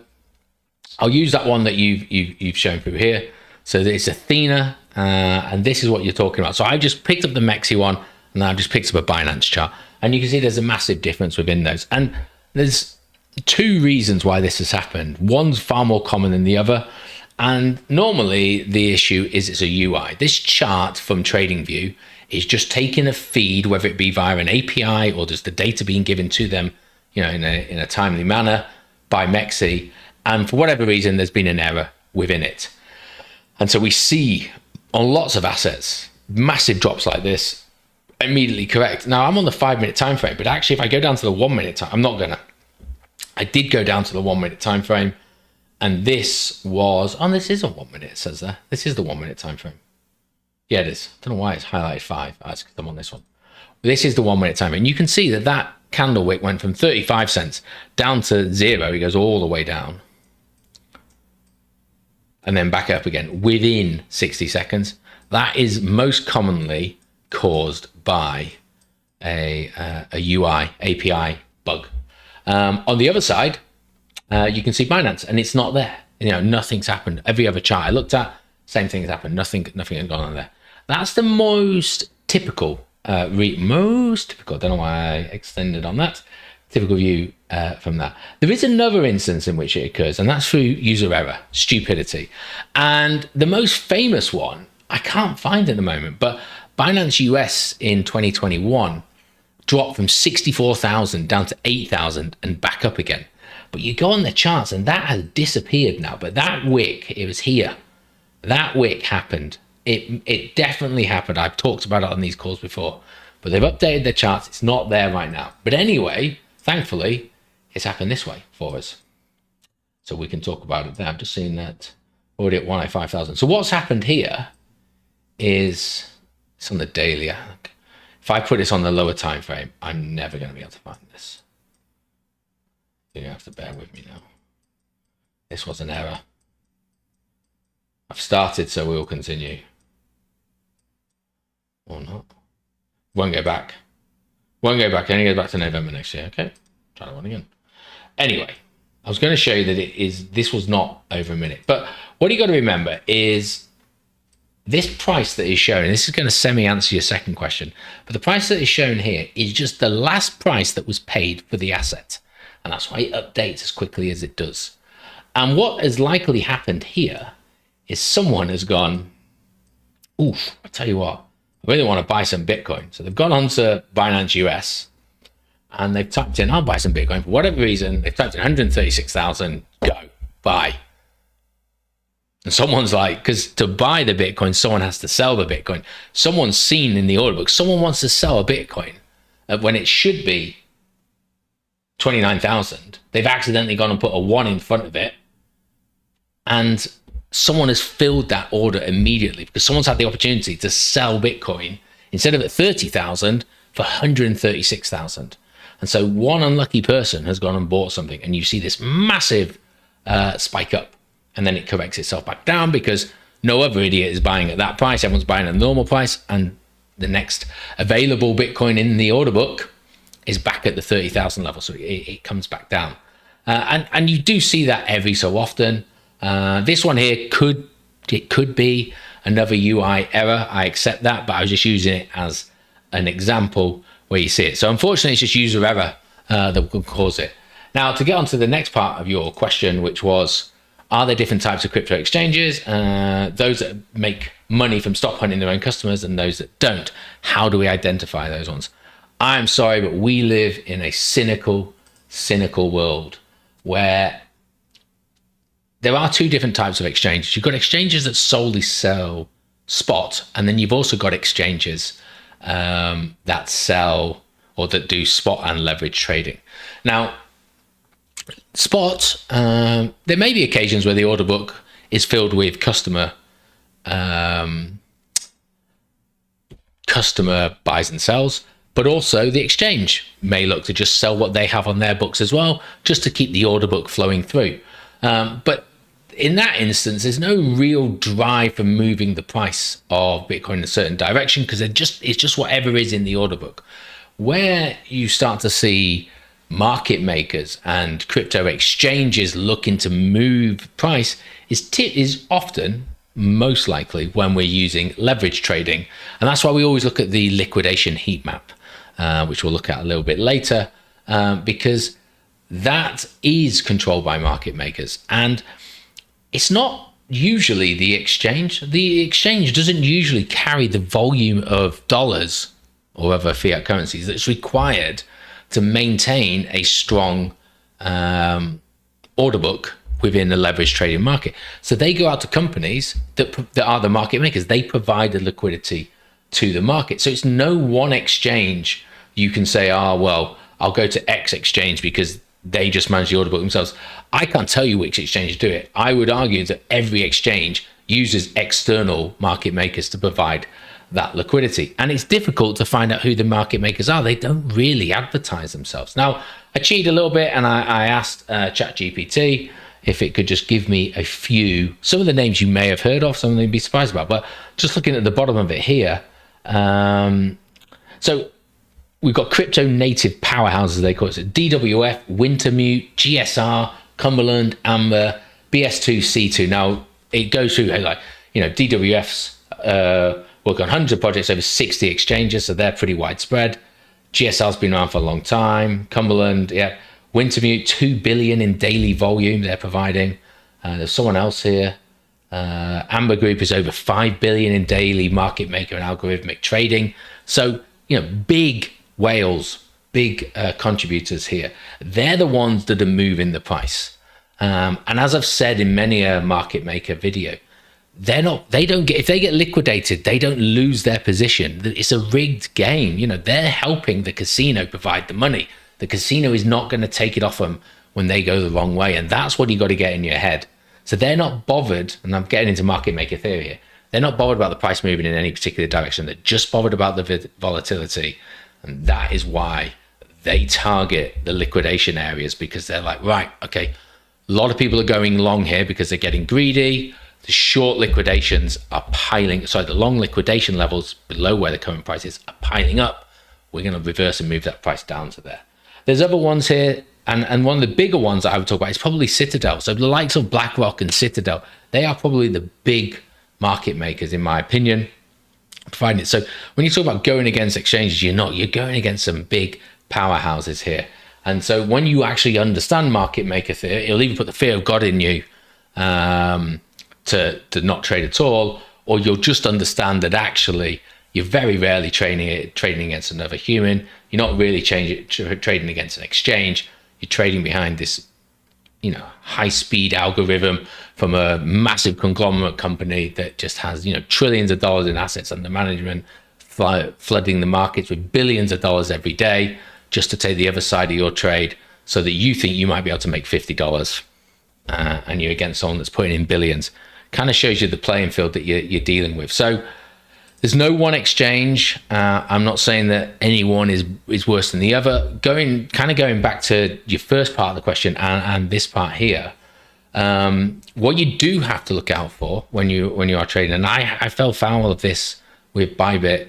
I'll use that one that you've shown through here. So it's Athena, and this is what you're talking about. So I just picked up the Mexi one, and then I've just picked up a Binance chart. And you can see there's a massive difference within those. And there's 2 reasons why this has happened. One's far more common than the other. And normally the issue is it's a UI. This chart from TradingView is just taking a feed, whether it be via an API or just the data being given to them, in a timely manner by Mexi. And for whatever reason, there's been an error within it. And so we see on lots of assets, massive drops like this, immediately correct. Now I'm on the 5-minute time frame, but actually if I go down to the 1-minute time, I'm not gonna. I did go down to the 1-minute time frame, and this was, this is a 1 minute, it says there. This is the 1-minute time frame. Yeah, it is. I don't know why it's highlighted 5. That's because I'm on this one. This is the 1-minute time frame. And you can see that candle wick went from 35 cents down to 0. It goes all the way down. And then back up again within 60 seconds. That is most commonly caused by a UI API bug. On the other side, you can see Binance, and it's not there. Nothing's happened. Every other chart I looked at, same thing has happened. Nothing had gone on there. That's the most typical most typical. I don't know why I extended on that. Typical view from that. There is another instance in which it occurs, and that's through user error, stupidity. And the most famous one, I can't find at the moment, but Binance US in 2021 dropped from 64,000 down to 8,000 and back up again. But you go on the charts and that has disappeared now. But that wick, it was here. That wick happened. It definitely happened. I've talked about it on these calls before, but they've updated the charts. It's not there right now. But anyway, thankfully, it's happened this way for us. So we can talk about it there. I'm just seeing that already at 105,000. So what's happened here is it's on the daily. If I put this on the lower time frame, I'm never going to be able to find this. You're going to have to bear with me now. This was an error. I've started, so we'll continue. Or not. Won't go back. Won't go back. Only goes back to November next year. Okay. Try that one again. Anyway, I was going to show you that this was not over a minute. But what you got to remember is this price that is shown, and this is going to semi-answer your second question, but the price that is shown here is just the last price that was paid for the asset. And that's why it updates as quickly as it does. And what has likely happened here is someone has gone, oof, I tell you what, I really want to buy some Bitcoin. So they've gone on to Binance US and they've typed in, I'll buy some Bitcoin. For whatever reason, they've typed in 136,000, go, buy. And someone's like, because to buy the Bitcoin, someone has to sell the Bitcoin. Someone's seen in the order book, someone wants to sell a Bitcoin when it should be 29,000. They've accidentally gone and put a 1 in front of it. And someone has filled that order immediately because someone's had the opportunity to sell Bitcoin instead of at 30,000 for 136,000. And so one unlucky person has gone and bought something, and you see this massive spike up. And then it corrects itself back down because no other idiot is buying at that price. Everyone's buying at the normal price. And the next available Bitcoin in the order book is back at the 30,000 level. So it comes back down. And you do see that every so often. This one here could be another UI error. I accept that, but I was just using it as an example where you see it. So unfortunately, it's just user error that could cause it. Now, to get on to the next part of your question, which was, are there different types of crypto exchanges? Those that make money from stop hunting their own customers and those that don't. How do we identify those ones? I'm sorry, but we live in a cynical world where there are two different types of exchanges. You've got exchanges that solely sell spot, and then you've also got exchanges that sell or that do spot and leverage trading. Now, spot, there may be occasions where the order book is filled with customer buys and sells, but also the exchange may look to just sell what they have on their books as well, just to keep the order book flowing through. But in that instance, there's no real drive for moving the price of Bitcoin in a certain direction because it's just whatever is in the order book. Where you start to see market makers and crypto exchanges looking to move price is often, most likely, when we're using leverage trading. And that's why we always look at the liquidation heat map, which we'll look at a little bit later, because that is controlled by market makers. And it's not usually the exchange. The exchange doesn't usually carry the volume of dollars or other fiat currencies that's required to maintain a strong order book within the leverage trading market. So they go out to companies that are the market makers. They provide the liquidity to the market. So it's no one exchange you can say, well, I'll go to X exchange because they just manage the order book themselves. I can't tell you which exchange do it. I would argue that every exchange uses external market makers to provide that liquidity. And it's difficult to find out who the market makers are. They don't really advertise themselves. Now, I cheated a little bit and I asked ChatGPT if it could just give me some of the names you may have heard of, some of them you'd be surprised about, but just looking at the bottom of it here. So we've got crypto native powerhouses, they call it. So DWF, Wintermute, GSR, Cumberland, Amber, BS2, C2. Now it goes through DWF's work on hundreds of projects over 60 exchanges, so they're pretty widespread. GSL's been around for a long time. Cumberland, yeah. Wintermute, 2 billion in daily volume they're providing. There's someone else here. Amber Group is over 5 billion in daily market maker and algorithmic trading. So, big whales, big contributors here. They're the ones that are moving the price. And as I've said in many a market maker video, if they get liquidated, they don't lose their position. It's a rigged game. They're helping the casino provide the money. The casino is not going to take it off them when they go the wrong way. And that's what you got to get in your head. So they're not bothered, and I'm getting into market maker theory here. They're not bothered about the price moving in any particular direction. They're just bothered about the volatility. And that is why they target the liquidation areas, because they're like, right, okay, a lot of people are going long here because they're getting greedy. The short liquidations are the long liquidation levels below where the current price is are piling up. We're going to reverse and move that price down to there. There's other ones here, and one of the bigger ones that I would talk about is probably Citadel. So the likes of BlackRock and Citadel, they are probably the big market makers, in my opinion, providing it. So when you talk about going against exchanges, you're going against some big powerhouses here. And so when you actually understand market maker theory, it'll even put the fear of God in you, to not trade at all, or you'll just understand that actually you're very rarely trading against another human. You're not really trading against an exchange. You're trading behind this, high-speed algorithm from a massive conglomerate company that just has, trillions of dollars in assets under management, flooding the markets with billions of dollars every day just to take the other side of your trade so that you think you might be able to make $50 and you're against someone that's putting in billions. Kind of shows you the playing field that you're dealing with. So there's no one exchange. I'm not saying that any one is worse than the other. Going back to your first part of the question and this part here, what you do have to look out for when you are trading, and I fell foul of this with Bybit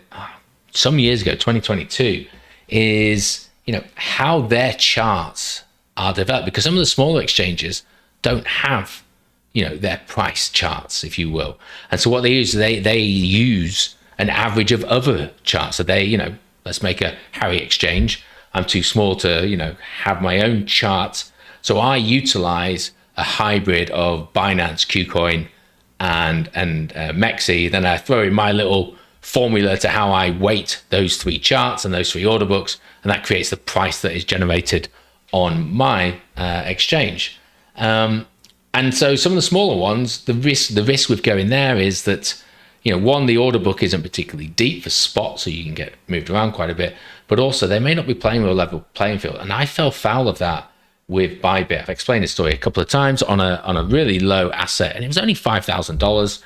some years ago, 2022, is how their charts are developed, because some of the smaller exchanges don't have their price charts, if you will. And so what they use, they use an average of other charts. So they, let's make a Harry exchange. I'm too small to, have my own charts. So I utilize a hybrid of Binance, KuCoin, and Mexi. Then I throw in my little formula to how I weight those three charts and those three order books. And that creates the price that is generated on my exchange. And so some of the smaller ones, the risk with going there is that, one, the order book isn't particularly deep for spot, so you can get moved around quite a bit, but also they may not be playing with a level playing field. And I fell foul of that with Bybit. I've explained this story a couple of times on a really low asset, and it was only $5,000.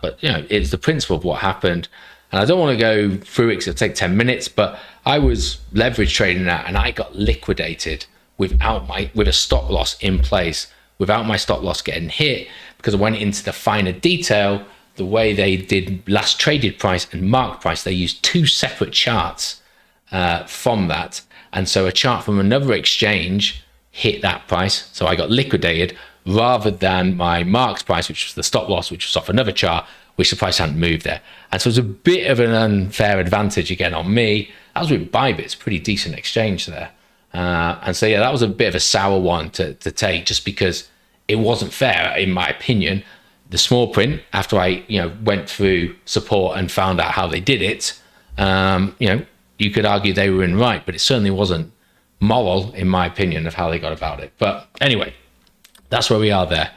But it's the principle of what happened. And I don't want to go through it because it'll take 10 minutes, but I was leverage trading that, and I got liquidated with a stop loss in place, without my stop loss getting hit, because I went into the finer detail. The way they did last traded price and market price, they used two separate charts from that. And so a chart from another exchange hit that price. So I got liquidated rather than my marks price, which was the stop loss, which was off another chart, which the price hadn't moved there. And so it was a bit of an unfair advantage again on me. That was with Bybit. It's a pretty decent exchange there. And so, that was a bit of a sour one to take, just because it wasn't fair, in my opinion. The small print, after I, went through support and found out how they did it, you could argue they were in right, but it certainly wasn't moral, in my opinion, of how they got about it. But anyway, that's where we are there.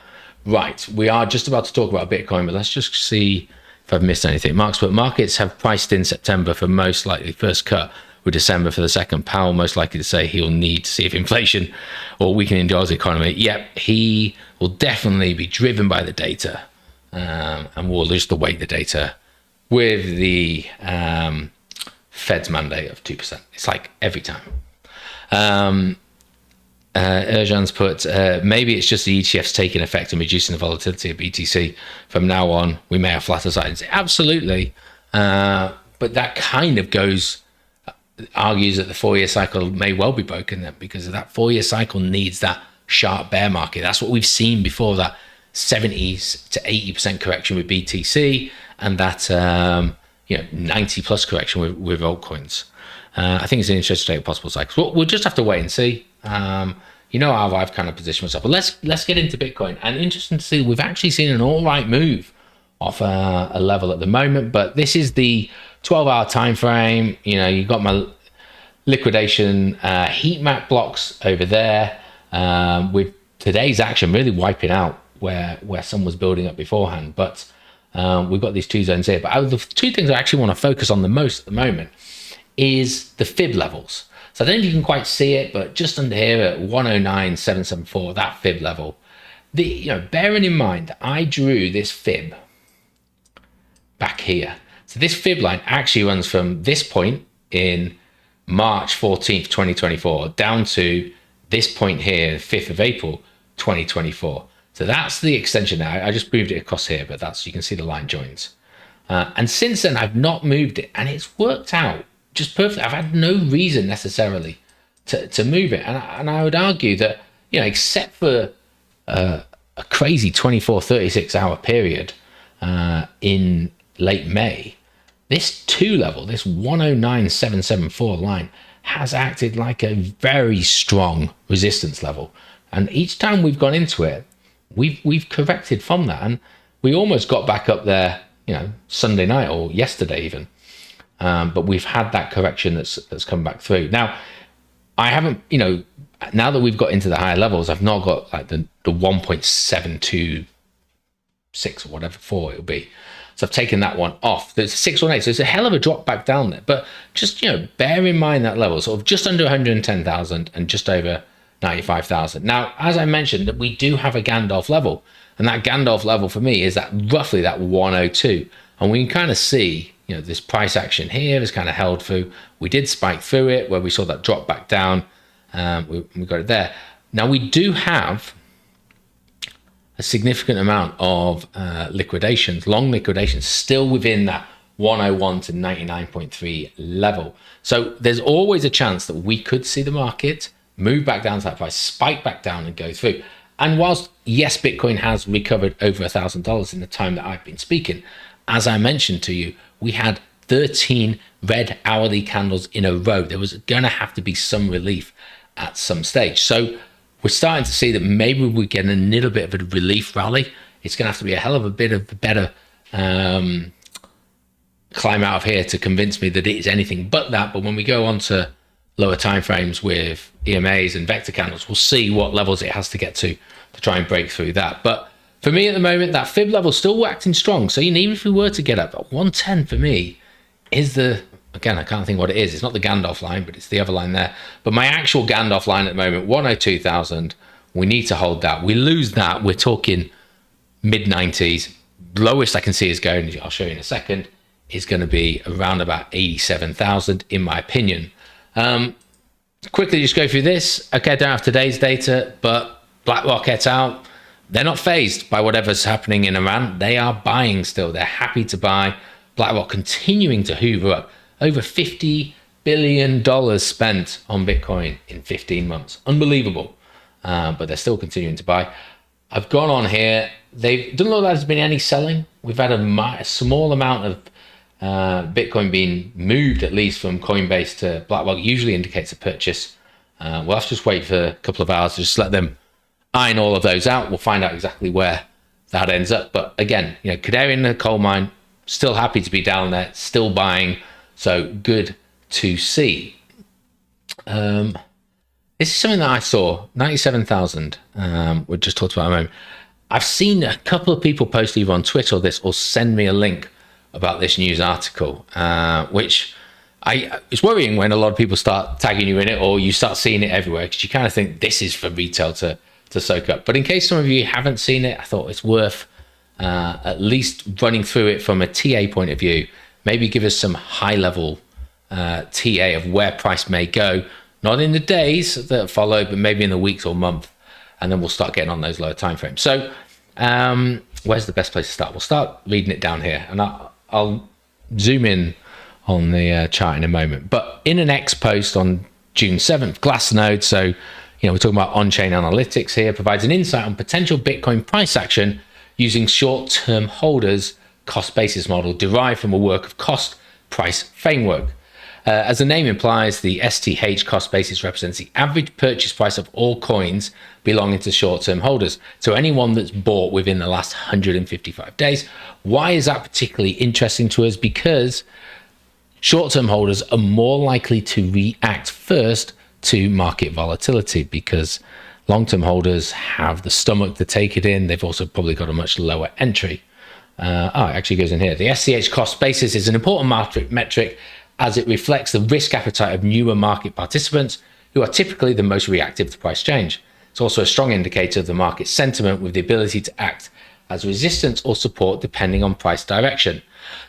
Right, we are just about to talk about Bitcoin, but let's just see if I've missed anything. Markets have priced in September for most likely first cut, with December for the second. Powell most likely to say he'll need to see if inflation or weakening the economy. Yep, he will definitely be driven by the data, and we'll just await the data with the Fed's mandate of 2%. It's like every time. Erjan's put, maybe it's just the ETFs taking effect and reducing the volatility of BTC. From now on, we may have flatter sides. Absolutely. But that kind of argues that the 4-year cycle may well be broken then, because that 4-year cycle needs that sharp bear market. That's what we've seen before, that 70s to 80% correction with BTC. and that 90 plus correction with altcoins. I think it's an interesting possible cycle. We'll just have to wait and see. How I've kind of positioned myself. But let's get into Bitcoin. And interesting to see, we've actually seen an all right move off a level at the moment. But this is the 12-hour time frame. You've got my liquidation heat map blocks over there, with today's action really wiping out where some was building up beforehand. But we've got these two zones here. But the two things I actually want to focus on the most at the moment is the fib levels. So I don't know if you can quite see it, but just under here at 109,774, that fib level. Bearing in mind that I drew this fib back here. So this fib line actually runs from this point in March 14th, 2024, down to this point here, 5th of April, 2024. So that's the extension now. I just moved it across here, but you can see the line joins. And since then, I've not moved it, and it's worked out just perfect. I've had no reason necessarily to move it, and I would argue that except for a crazy 36 hour period in late May, this this 109,774 line has acted like a very strong resistance level, and each time we've gone into it, we've corrected from that, and we almost got back up there Sunday night or yesterday even. But we've had that correction that's come back through. Now, I haven't, now that we've got into the higher levels, I've not got like the 1.726 or whatever, 4 it'll be. So I've taken that one off. There's 618, so it's a hell of a drop back down there. But just, bear in mind that level, sort of just under 110,000 and just over 95,000. Now, as I mentioned, that we do have a Gandalf level, and that Gandalf level for me is that roughly that 102. And we can kind of see, this price action here is kind of held through. We did spike through it where we saw that drop back down. We got it there. Now we do have a significant amount of long liquidations still within that 101 to 99.3 level. So there's always a chance that we could see the market move back down to that price, spike back down and go through. And whilst, yes, Bitcoin has recovered over $1,000 in the time that I've been speaking, as I mentioned to you, we had 13 red hourly candles in a row. There was going to have to be some relief at some stage. So we're starting to see that maybe we're getting a little bit of a relief rally. It's going to have to be a hell of a bit of a better climb out of here to convince me that it is anything but that. But when we go on to lower time frames with EMAs and vector candles, we'll see what levels it has to get to try and break through that. But for me at the moment, that fib level still acting strong. So even if we were to get up, 110 for me is again, I can't think what it is. It's not the Gandalf line, but it's the other line there. But my actual Gandalf line at the moment, 102,000, we need to hold that. We lose that, we're talking mid-90s. Lowest I can see is going, I'll show you in a second, is going to be around about 87,000 in my opinion. Quickly just go through this. Okay, I don't have today's data, but BlackRock et al., they're not phased by whatever's happening in Iran. They are buying still. They're happy to buy. BlackRock continuing to hoover up over $50 billion spent on Bitcoin in 15 months. Unbelievable. But they're still continuing to buy. I've gone on here. They doesn't look like there's been any selling. We've had a small amount of Bitcoin being moved, at least from Coinbase to BlackRock. Usually indicates a purchase. We'll have to just wait for a couple of hours to just let them iron all of those out. We'll find out exactly where that ends up. But again, Canary in the coal mine, still happy to be down there, still buying. So good to see. This is something that I saw, 97,000. We just talked about a moment. I've seen a couple of people post either on Twitter or this, or send me a link about this news article, which it's worrying when a lot of people start tagging you in it, or you start seeing it everywhere, because you kind of think this is for retail to soak up. But in case some of you haven't seen it, I thought it's worth at least running through it from a TA point of view. Maybe give us some high level TA of where price may go, not in the days that follow, but maybe in the weeks or month, and then we'll start getting on those lower time frames. So where's the best place to start? We'll start reading it down here, and I'll zoom in on the chart in a moment. But in an X post on June 7th, Glassnode, so we're talking about on-chain analytics here, provides an insight on potential Bitcoin price action using short-term holders cost basis model derived from a work of cost price framework. As the name implies, the STH cost basis represents the average purchase price of all coins belonging to short-term holders. So anyone that's bought within the last 155 days. Why is that particularly interesting to us? Because short-term holders are more likely to react first to market volatility, because long-term holders have the stomach to take it in. They've also probably got a much lower entry. It actually goes in here. The STH cost basis is an important metric as it reflects the risk appetite of newer market participants who are typically the most reactive to price change. It's also a strong indicator of the market sentiment with the ability to act as resistance or support depending on price direction.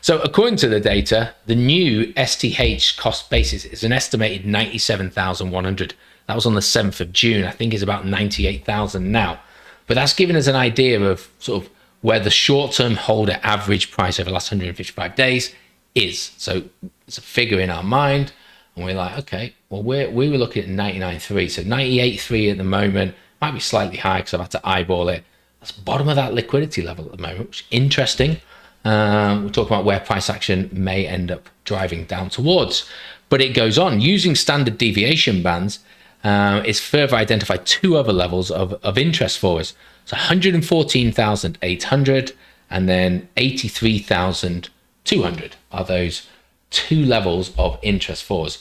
So according to the data, the new STH cost basis is an estimated 97,100. That was on the 7th of June. I think it's about 98,000 now. But that's given us an idea of sort of where the short-term holder average price over the last 155 days is. So it's a figure in our mind, and we're like, okay, well, we were looking at 99.3, so 98.3 at the moment. Might be slightly high because I've had to eyeball it. That's bottom of that liquidity level at the moment, which is interesting. We're talking about where price action may end up driving down towards. But it goes on. Using standard deviation bands, it's further identified two other levels of interest for us. So 114,800 and then 83,200 are those two levels of interest for us.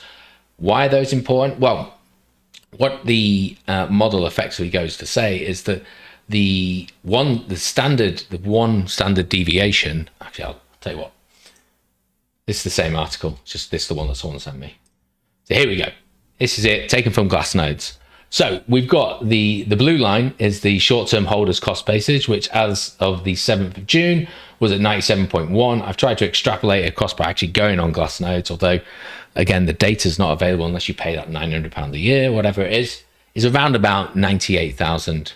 Why are those important? Well, what the model effectively goes to say is that the one standard deviation, actually, I'll tell you what, this is the same article, it's just this is the one that someone sent me. So here we go. This is it, taken from Glassnodes. So we've got the blue line is the short-term holders cost basis, which as of the 7th of June was at 97.1. I've tried to extrapolate a cost by actually going on Glassnodes, although again, the data is not available unless you pay that £900 a year, whatever it is around about 98,000.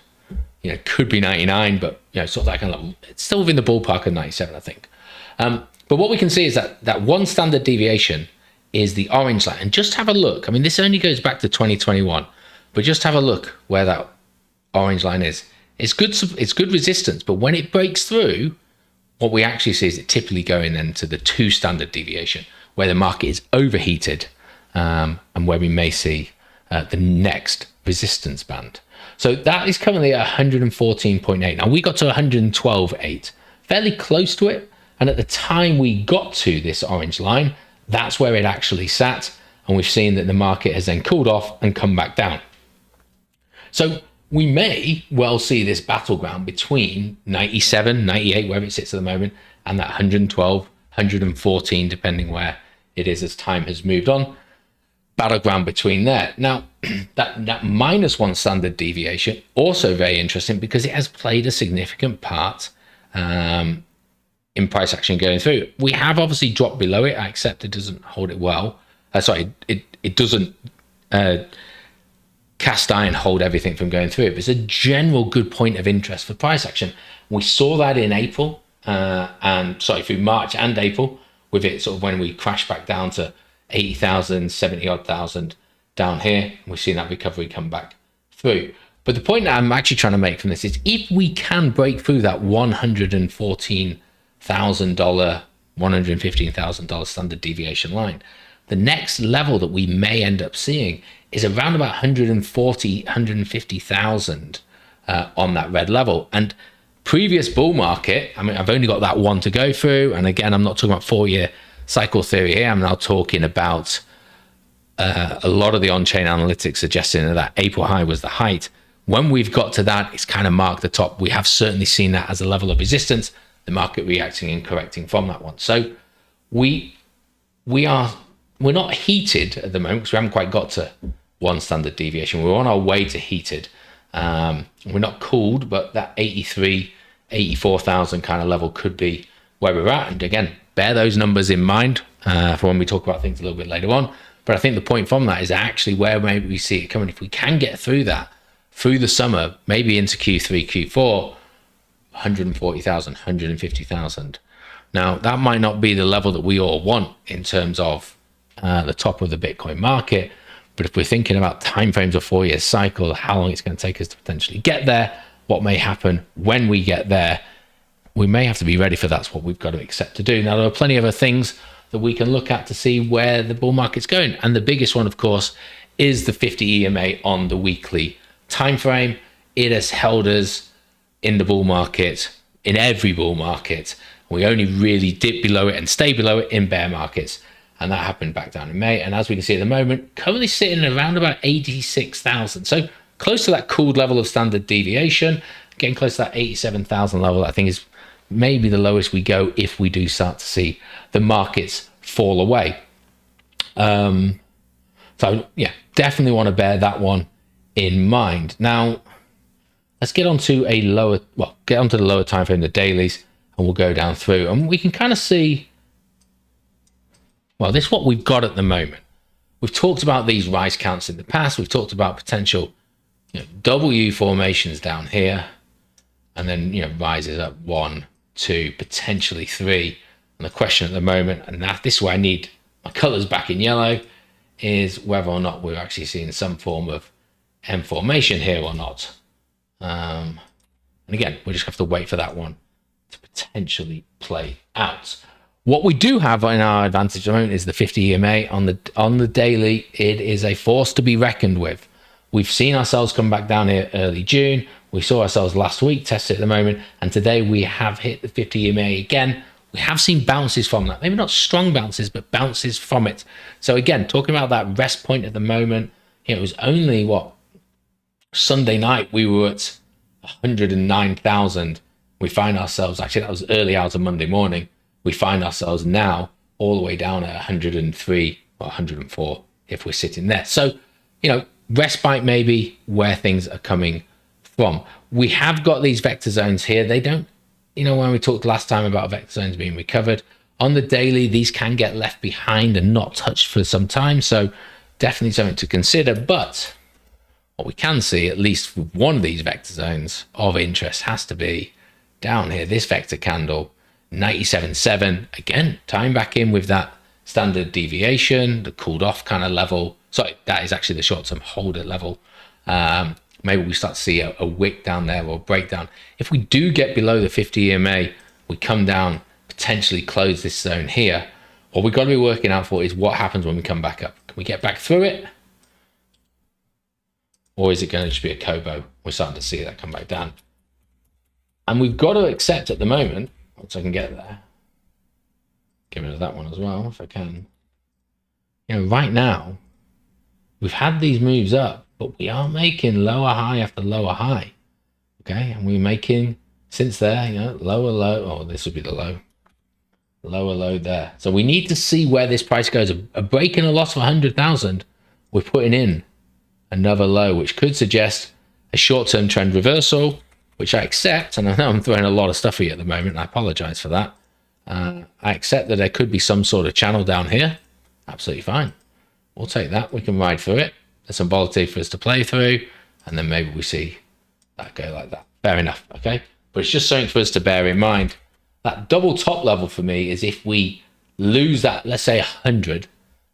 Could be 99, but sort of that kind of, it's still within the ballpark of 97, I think. But what we can see is that one standard deviation is the orange line, and just have a look. I mean, this only goes back to 2021, but just have a look where that orange line is. It's good resistance, but when it breaks through, what we actually see is it typically going then to the 2 standard deviation, where the market is overheated, and where we may see the next resistance band. So that is currently at 114.8. Now we got to 112.8, fairly close to it. And at the time we got to this orange line, that's where it actually sat. And we've seen that the market has then cooled off and come back down. So we may well see this battleground between 97, 98, wherever it sits at the moment, and that 112, 114, depending where it is as time has moved on. Battleground between there. Now, that -1 standard deviation, also very interesting because it has played a significant part in price action going through. We have obviously dropped below it. I accept it doesn't hold it well. It doesn't cast iron hold everything from going through it. But it's a general good point of interest for price action. We saw that in April, through March and April, with it sort of when we crashed back down to 80,000, 70 odd thousand down here. We've seen that recovery come back through. But the point that I'm actually trying to make from this is if we can break through that $114,000, $115,000 standard deviation line, the next level that we may end up seeing is around about 140, 150,000 on that red level. And previous bull market, I mean, I've only got that one to go through. And again, I'm not talking about 4-year cycle theory here. I'm now talking about a lot of the on-chain analytics suggesting that April high was the height. When we've got to that, it's kind of marked the top. We have certainly seen that as a level of resistance, the market reacting and correcting from that one. So we're not heated at the moment because we haven't quite got to one standard deviation. We're on our way to heated. We're not cooled, but that 83, 84,000 kind of level could be where we're at. And again, bear those numbers in mind for when we talk about things a little bit later on. But I think the point from that is actually where maybe we see it coming. If we can get through that, through the summer, maybe into Q3, Q4, 140,000, 150,000. Now, that might not be the level that we all want in terms of the top of the Bitcoin market. But if we're thinking about timeframes of 4-year cycle, how long it's going to take us to potentially get there, what may happen when we get there, we may have to be ready for that's what we've got to accept to do. Now, there are plenty of other things that we can look at to see where the bull market's going. And the biggest one, of course, is the 50 EMA on the weekly time frame. It has held us in the bull market, in every bull market. We only really dip below it and stay below it in bear markets. And that happened back down in May. And as we can see at the moment, currently sitting around about 86,000. So close to that cooled level of standard deviation, getting close to that 87,000 level, I think is maybe the lowest we go if we do start to see the markets fall away. So yeah, definitely want to bear that one in mind. Now, let's get onto a lower, well, get onto the lower time frame, the dailies, and we'll go down through. And we can kind of see, well, this is what we've got at the moment. We've talked about these rise counts in the past. We've talked about potential W formations down here, and then rises up 1, 2, potentially 3. And the question at the moment, and this is where I need my colors back in yellow, is whether or not we're actually seeing some form of M formation here or not. And again, we just have to wait for that one to potentially play out. What we do have in our advantage at the moment is the 50 EMA on the daily. It is a force to be reckoned with. We've seen ourselves come back down here early June. We saw ourselves last week test it at the moment, and today we have hit the 50 EMA again. We have seen bounces from that, maybe not strong bounces, but bounces from it. So again, talking about that rest point at the moment, it was only Sunday night we were at 109,000. We find ourselves, actually that was early hours of Monday morning. We find ourselves now all the way down at 103 or 104 if we're sitting there. So, respite may be where things are coming from. We have got these vector zones here. They don't, when we talked last time about vector zones being recovered, on the daily, these can get left behind and not touched for some time. So definitely something to consider. But what we can see, at least with one of these vector zones of interest, has to be down here, this vector candle, 97.7, again, tying back in with that standard deviation, the cooled off kind of level. Sorry, that is actually the short-term holder level. Maybe we start to see a wick down there or breakdown. If we do get below the 50 EMA, we come down, potentially close this zone here. What we've got to be working out for is what happens when we come back up. Can we get back through it? Or is it going to just be a Kobo? We're starting to see that come back down. And we've got to accept at the moment, once I can get there, get rid of that one as well, if I can. Right now, we've had these moves up, but we are making lower high after lower high. Okay, and we're making, since there, lower low. Oh, this would be the low. Lower low there. So we need to see where this price goes. A break in a loss of 100,000, we're putting in another low, which could suggest a short-term trend reversal, which I accept, and I know I'm throwing a lot of stuff at you at the moment, and I apologize for that. I accept that there could be some sort of channel down here. Absolutely fine. We'll take that. We can ride through it. There's some volatility for us to play through, and then maybe we see that go like that. Fair enough, okay? But it's just something for us to bear in mind. That double top level for me is if we lose that, let's say 100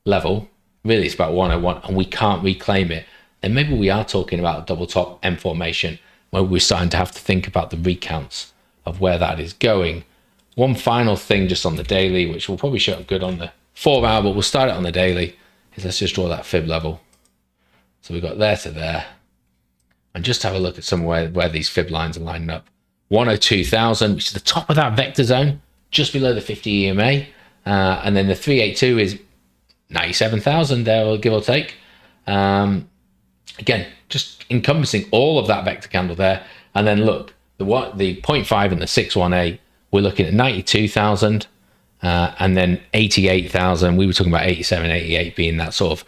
level, really it's about 101, and we can't reclaim it, then maybe we are talking about a double top M formation, where we're starting to have to think about the recounts of where that is going. One final thing just on the daily, which will probably show up good on the 4 hour, but we'll start it on the daily, is let's just draw that fib level. So we've got there to there. And just have a look at somewhere where these fib lines are lining up. 102,000, which is the top of that vector zone, just below the 50 EMA. And then the 382 is 97,000 there, give or take. Again, just encompassing all of that vector candle there. And then look, the 0.5 and the 618, we're looking at 92,000 and then 88,000. We were talking about 87, 88 being that sort of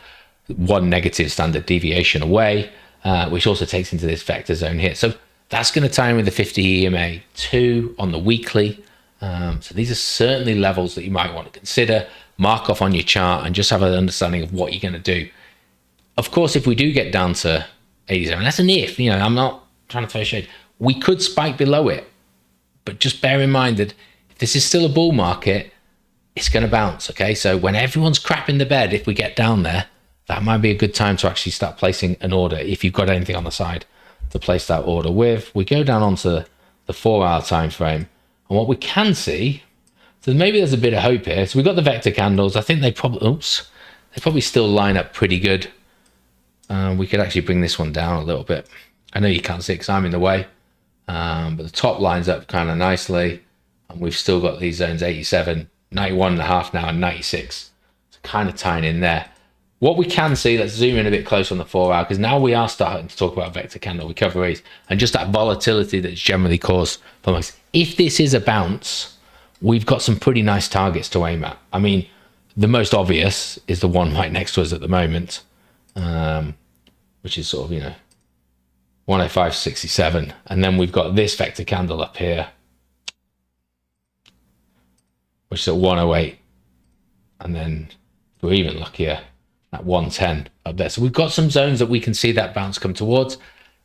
one negative standard deviation away, which also takes into this vector zone here. So that's going to tie in with the 50 EMA 2 on the weekly. So these are certainly levels that you might want to consider, mark off on your chart, and just have an understanding of what you're going to do. Of course, if we do get down to 87, that's an if, I'm not trying to throw shade. We could spike below it, but just bear in mind that if this is still a bull market, it's going to bounce, okay? So when everyone's crapping the bed, if we get down there, that might be a good time to actually start placing an order if you've got anything on the side to place that order with. We go down onto the 4 hour time frame, And what we can see, so maybe there's a bit of hope here. So we've got the vector candles. I think they probably still line up pretty good. We could actually bring this one down a little bit. I know you can't see it because I'm in the way, but the top lines up kind of nicely. And we've still got these zones 87, 91.5 now, and 96. So kind of tying in there. What we can see, let's zoom in a bit closer on the 4 hour, because now we are starting to talk about vector candle recoveries and just that volatility that's generally caused from us. If this is a bounce, we've got some pretty nice targets to aim at. I mean, the most obvious is the one right next to us at the moment, which is sort of, 105.67. And then we've got this vector candle up here, which is at 108. And then if we're even luckier, at 110 up there. So we've got some zones that we can see that bounce come towards.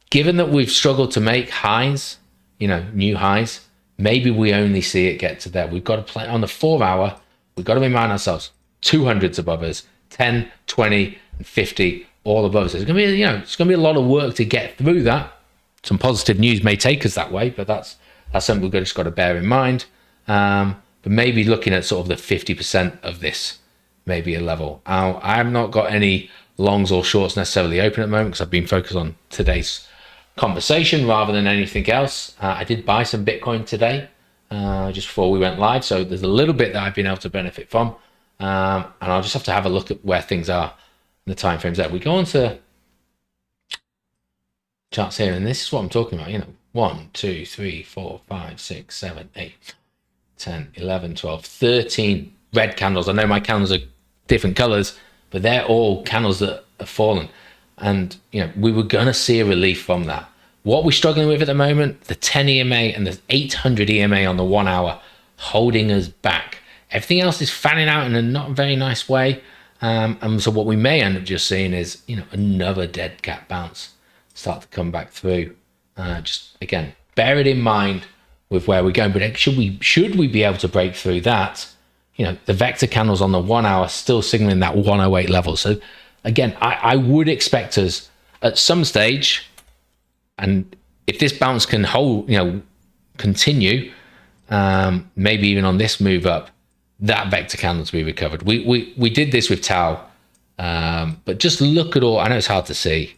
Given that we've struggled to make highs, new highs, maybe we only see it get to there. We've got to play on the 4 hour. We've got to remind ourselves 200s above us, 10, 20, and 50 all above us. It's going to be, it's going to be a lot of work to get through that. Some positive news may take us that way, but that's something we've just got to bear in mind. But maybe looking at sort of the 50% of this, maybe a level. I have not got any longs or shorts necessarily open at the moment because I've been focused on today's conversation rather than anything else. I did buy some Bitcoin today just before we went live, so there's a little bit that I've been able to benefit from, and I'll just have to have a look at where things are in the time frames there. We go on to charts here, and this is what I'm talking about. 1, 2, 3, 4, 5, 6, 7, 8, 10, 11, 12, 13 red candles. I know my candles are different colors, but they're all candles that have fallen, and we were going to see a relief from that. What we're struggling with at the moment, the 10 EMA and the 800 EMA on the 1 hour, holding us back. Everything else is fanning out in a not very nice way, and so what we may end up just seeing is another dead cat bounce start to come back through. Just again, bear it in mind with where we're going, but should we be able to break through that, the vector candles on the 1 hour still signaling that 108 level. So again, I would expect us at some stage, and if this bounce can hold, continue, maybe even on this move up, that vector candle to be recovered. We did this with Tau, but just look at all, I know it's hard to see,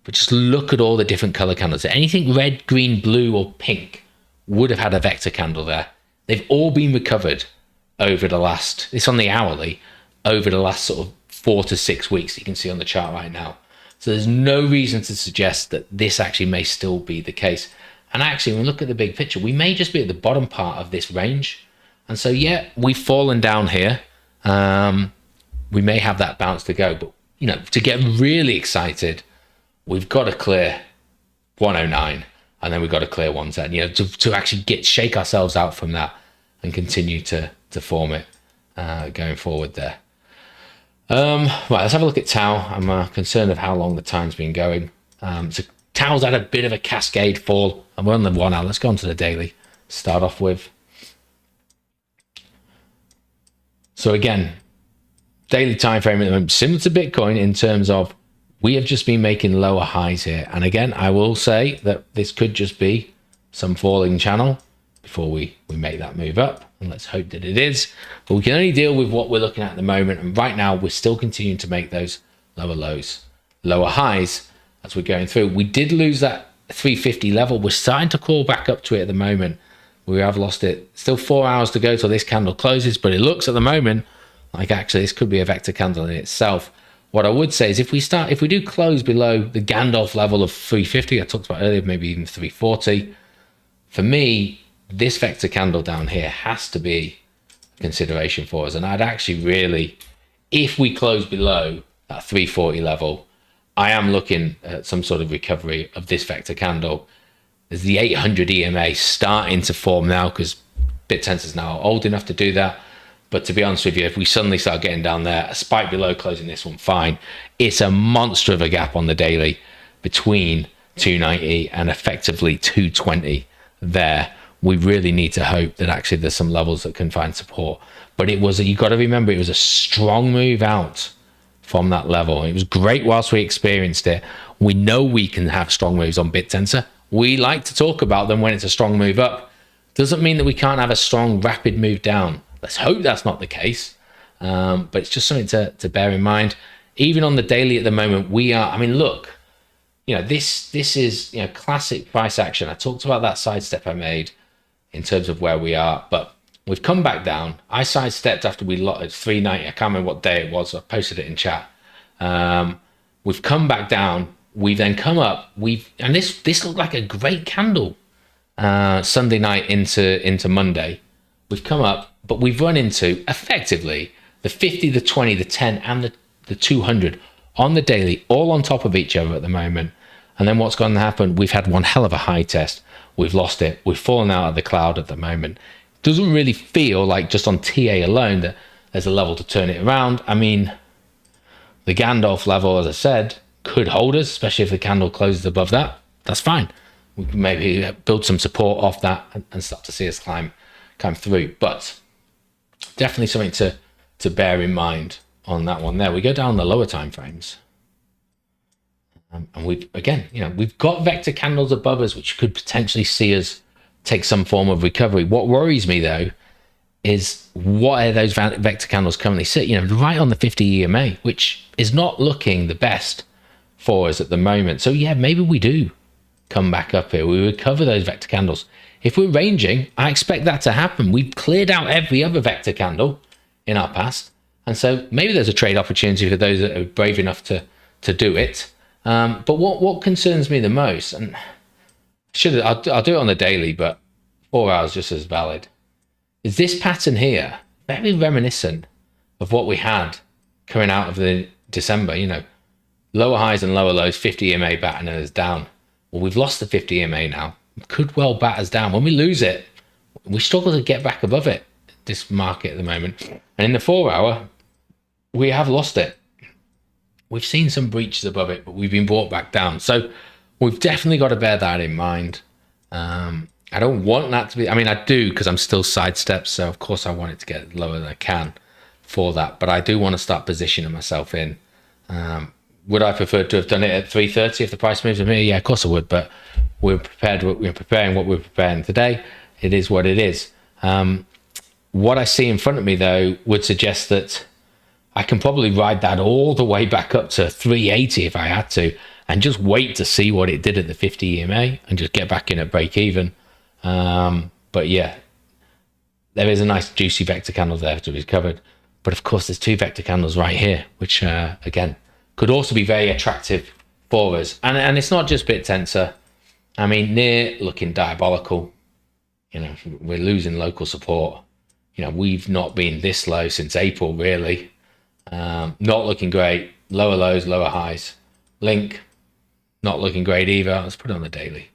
but just look at all the different color candles. Anything red, green, blue, or pink would have had a vector candle there. They've all been recovered over the last, it's on the hourly, over the last sort of 4 to 6 weeks. You can see on the chart right now. So there's no reason to suggest that this actually may still be the case. And actually, when we look at the big picture, we may just be at the bottom part of this range. And so, yeah, we've fallen down here. We may have that bounce to go, but to get really excited, we've got to clear 109, and then we've got to clear 110. To actually shake ourselves out from that and continue to form it going forward there. Right, let's have a look at Tau. I'm concerned of how long the time's been going. So Tau's had a bit of a cascade fall, and we're on the 1 hour. Let's go on to the daily. Start off with. So again, daily time frame at the moment, similar to Bitcoin in terms of we have just been making lower highs here. And again, I will say that this could just be some falling channel before we make that move up. And let's hope that it is. But we can only deal with what we're looking at the moment. And right now, we're still continuing to make those lower lows, lower highs as we're going through. We did lose that 350 level. We're starting to crawl back up to it at the moment. We have lost it. Still 4 hours to go till this candle closes, but it looks at the moment like actually this could be a vector candle in itself. What I would say is if we do close below the Gandalf level of 350, I talked about earlier, maybe even 340, for me, this vector candle down here has to be a consideration for us. And I'd actually really, if we close below that 340 level, I am looking at some sort of recovery of this vector candle. There's the 800 EMA starting to form now because BitTensor is now old enough to do that. But to be honest with you, if we suddenly start getting down there, a spike below closing this one, fine. It's a monster of a gap on the daily between 290 and effectively 220 there. We really need to hope that actually there's some levels that can find support. But you got to remember, it was a strong move out from that level. It was great whilst we experienced it. We know we can have strong moves on BitTensor. We like to talk about them when it's a strong move up. Doesn't mean that we can't have a strong, rapid move down. Let's hope that's not the case. But it's just something to bear in mind. Even on the daily at the moment, we are, I mean, look, this is, classic price action. I talked about that sidestep I made in terms of where we are, but we've come back down. I sidestepped after we locked at 390. I can't remember what day it was. I posted it in chat. We've come back down. We've then come up. And this looked like a great candle Sunday night into Monday. We've come up, but we've run into effectively the 50, the 20, the 10, and the 200 on the daily, all on top of each other at the moment. And then what's going to happen? We've had one hell of a high test. We've lost it. We've fallen out of the cloud at the moment. Doesn't really feel like just on TA alone that there's a level to turn it around. I mean, the Gandalf level, as I said, could hold us, especially if the candle closes above that. That's fine. We can maybe build some support off that and start to see us climb through. But definitely something to bear in mind on that one there. We go down the lower time frames. And we've got vector candles above us, which could potentially see us take some form of recovery. What worries me though is what are those vector candles currently sit, right on the 50 EMA, which is not looking the best for us at the moment. So yeah, maybe we do come back up here. We recover those vector candles. If we're ranging, I expect that to happen. We've cleared out every other vector candle in our past. And so maybe there's a trade opportunity for those that are brave enough to do it. But what concerns me the most, and I'll do it on the daily, but 4 hours just as valid, is this pattern here, very reminiscent of what we had coming out of the December, lower highs and lower lows, 50 EMA batting us down. Well, we've lost the 50 EMA now. Could well bat us down. When we lose it, we struggle to get back above it, this market at the moment. And in the 4 hour, we have lost it. We've seen some breaches above it, but we've been brought back down. So we've definitely got to bear that in mind. I don't want that to be, I do because I'm still sidestepped. So of course I want it to get lower than I can for that. But I do want to start positioning myself in. Would I prefer to have done it at 330 if the price moves from here? Yeah, of course I would. But we're preparing what we're preparing today. It is what it is. What I see in front of me though would suggest that I can probably ride that all the way back up to 380 if I had to, and just wait to see what it did at the 50 EMA and just get back in at break even. But yeah, there is a nice juicy vector candle there to be covered. But of course, there's two vector candles right here, which again, could also be very attractive for us. And it's not just bit tensor. Near looking diabolical. We're losing local support. We've not been this low since April, really. Not looking great. Lower lows, lower highs. Link, not looking great either. Let's put it on the daily.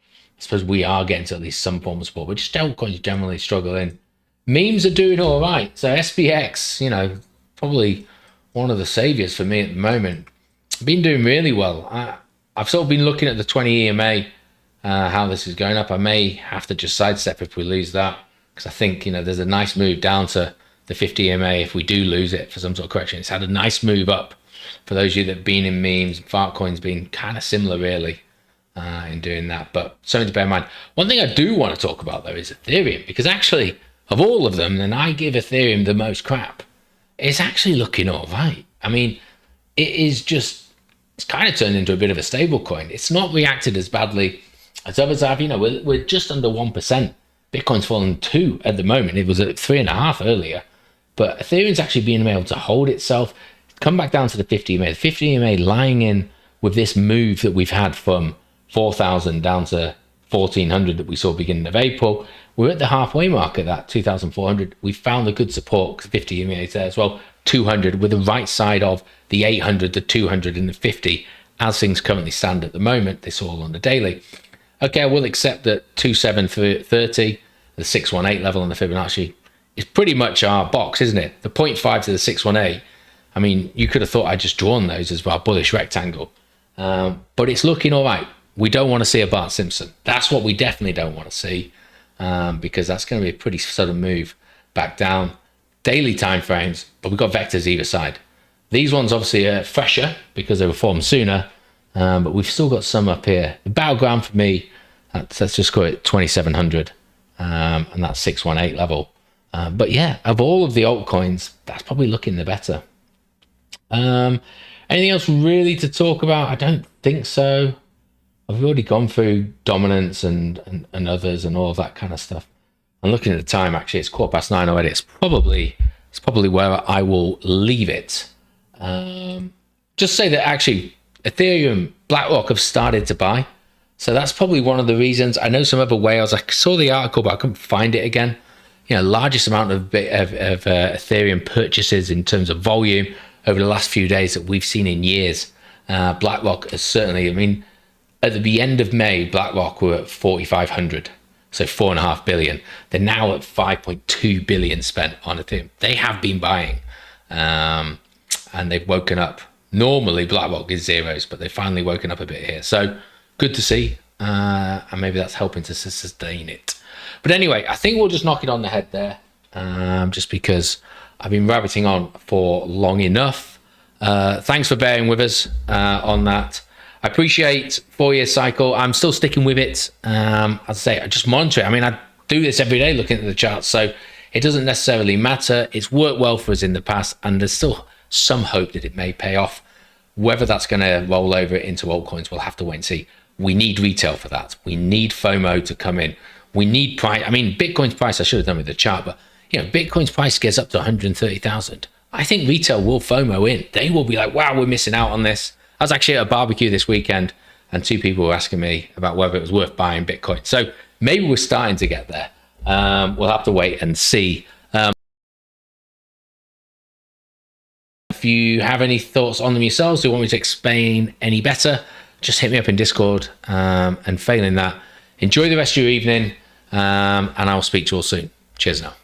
I suppose we are getting to at least some form of support, but still generally struggling. Memes are doing all right. So SPX, probably one of the saviors for me at the moment. Been doing really well. I've sort of been looking at the 20 EMA, how this is going up. I may have to just sidestep if we lose that, because I think, there's a nice move down to the 50 EMA if we do lose it for some sort of correction. It's had a nice move up for those of you that have been in memes. Fartcoin's been kind of similar, really, in doing that. But something to bear in mind. One thing I do want to talk about, though, is Ethereum, because actually, of all of them, and I give Ethereum the most crap, it's actually looking all right. It's kind of turned into a bit of a stable coin. It's not reacted as badly as others have. We're just under 1%. Bitcoin's fallen 2 at the moment. It was at 3.5 earlier. But Ethereum's actually been able to hold itself, come back down to the 50 EMA. The 50 EMA lying in with this move that we've had from 4,000 down to 1,400 that we saw beginning of April. We're at the halfway mark at that 2,400. We found a good support because 50 EMA is there as well. 200 with the right side of the 800, the 200 and the 50 as things currently stand at the moment. This all on the daily. Okay, I will accept that 2730, the 618 level on the Fibonacci, is pretty much our box, isn't it? The 0.5 to the 618. You could have thought I'd just drawn those as our bullish rectangle. But it's looking all right. We don't want to see a Bart Simpson. That's what we definitely don't want to see, because that's going to be a pretty sudden move back down. Daily time frames, but we've got vectors either side. These ones obviously are fresher because they were formed sooner, but we've still got some up here. The battleground for me let's just call it 2700, and that's 618 level. But yeah, of all of the altcoins, that's probably looking the better. Anything else really to talk about? I don't think so. I've already gone through dominance and others and all of that kind of stuff. And looking at the time, actually, it's 9:15 already. It's probably where I will leave it. Just say that actually Ethereum, BlackRock have started to buy. So that's probably one of the reasons. I know some other whales. I saw the article, but I couldn't find it again. Largest amount of Ethereum purchases in terms of volume over the last few days that we've seen in years. BlackRock is certainly, I mean, at the end of May, BlackRock were at 4,500, so 4.5 billion. They're now at 5.2 billion spent on Ethereum. They have been buying, and they've woken up. Normally, BlackRock is zeros, but they've finally woken up a bit here. So good to see, and maybe that's helping to sustain it. But anyway, I think we'll just knock it on the head there, just because I've been rabbiting on for long enough. Thanks for bearing with us on that. I appreciate 4-year cycle. I'm still sticking with it. As I say, I just monitor it. I mean, I do this every day looking at the charts, so it doesn't necessarily matter. It's worked well for us in the past, and there's still some hope that it may pay off. Whether that's going to roll over into altcoins, we'll have to wait and see. We need retail for that. We need FOMO to come in. We need price. I mean, Bitcoin's price, I should have done with the chart, but Bitcoin's price gets up to 130,000. I think retail will FOMO in. They will be like, wow, we're missing out on this. I was actually at a barbecue this weekend, and 2 people were asking me about whether it was worth buying Bitcoin. So maybe we're starting to get there. We'll have to wait and see. If you have any thoughts on them yourselves, do you want me to explain any better, just hit me up in Discord. And failing that, enjoy the rest of your evening, and I'll speak to you all soon. Cheers now.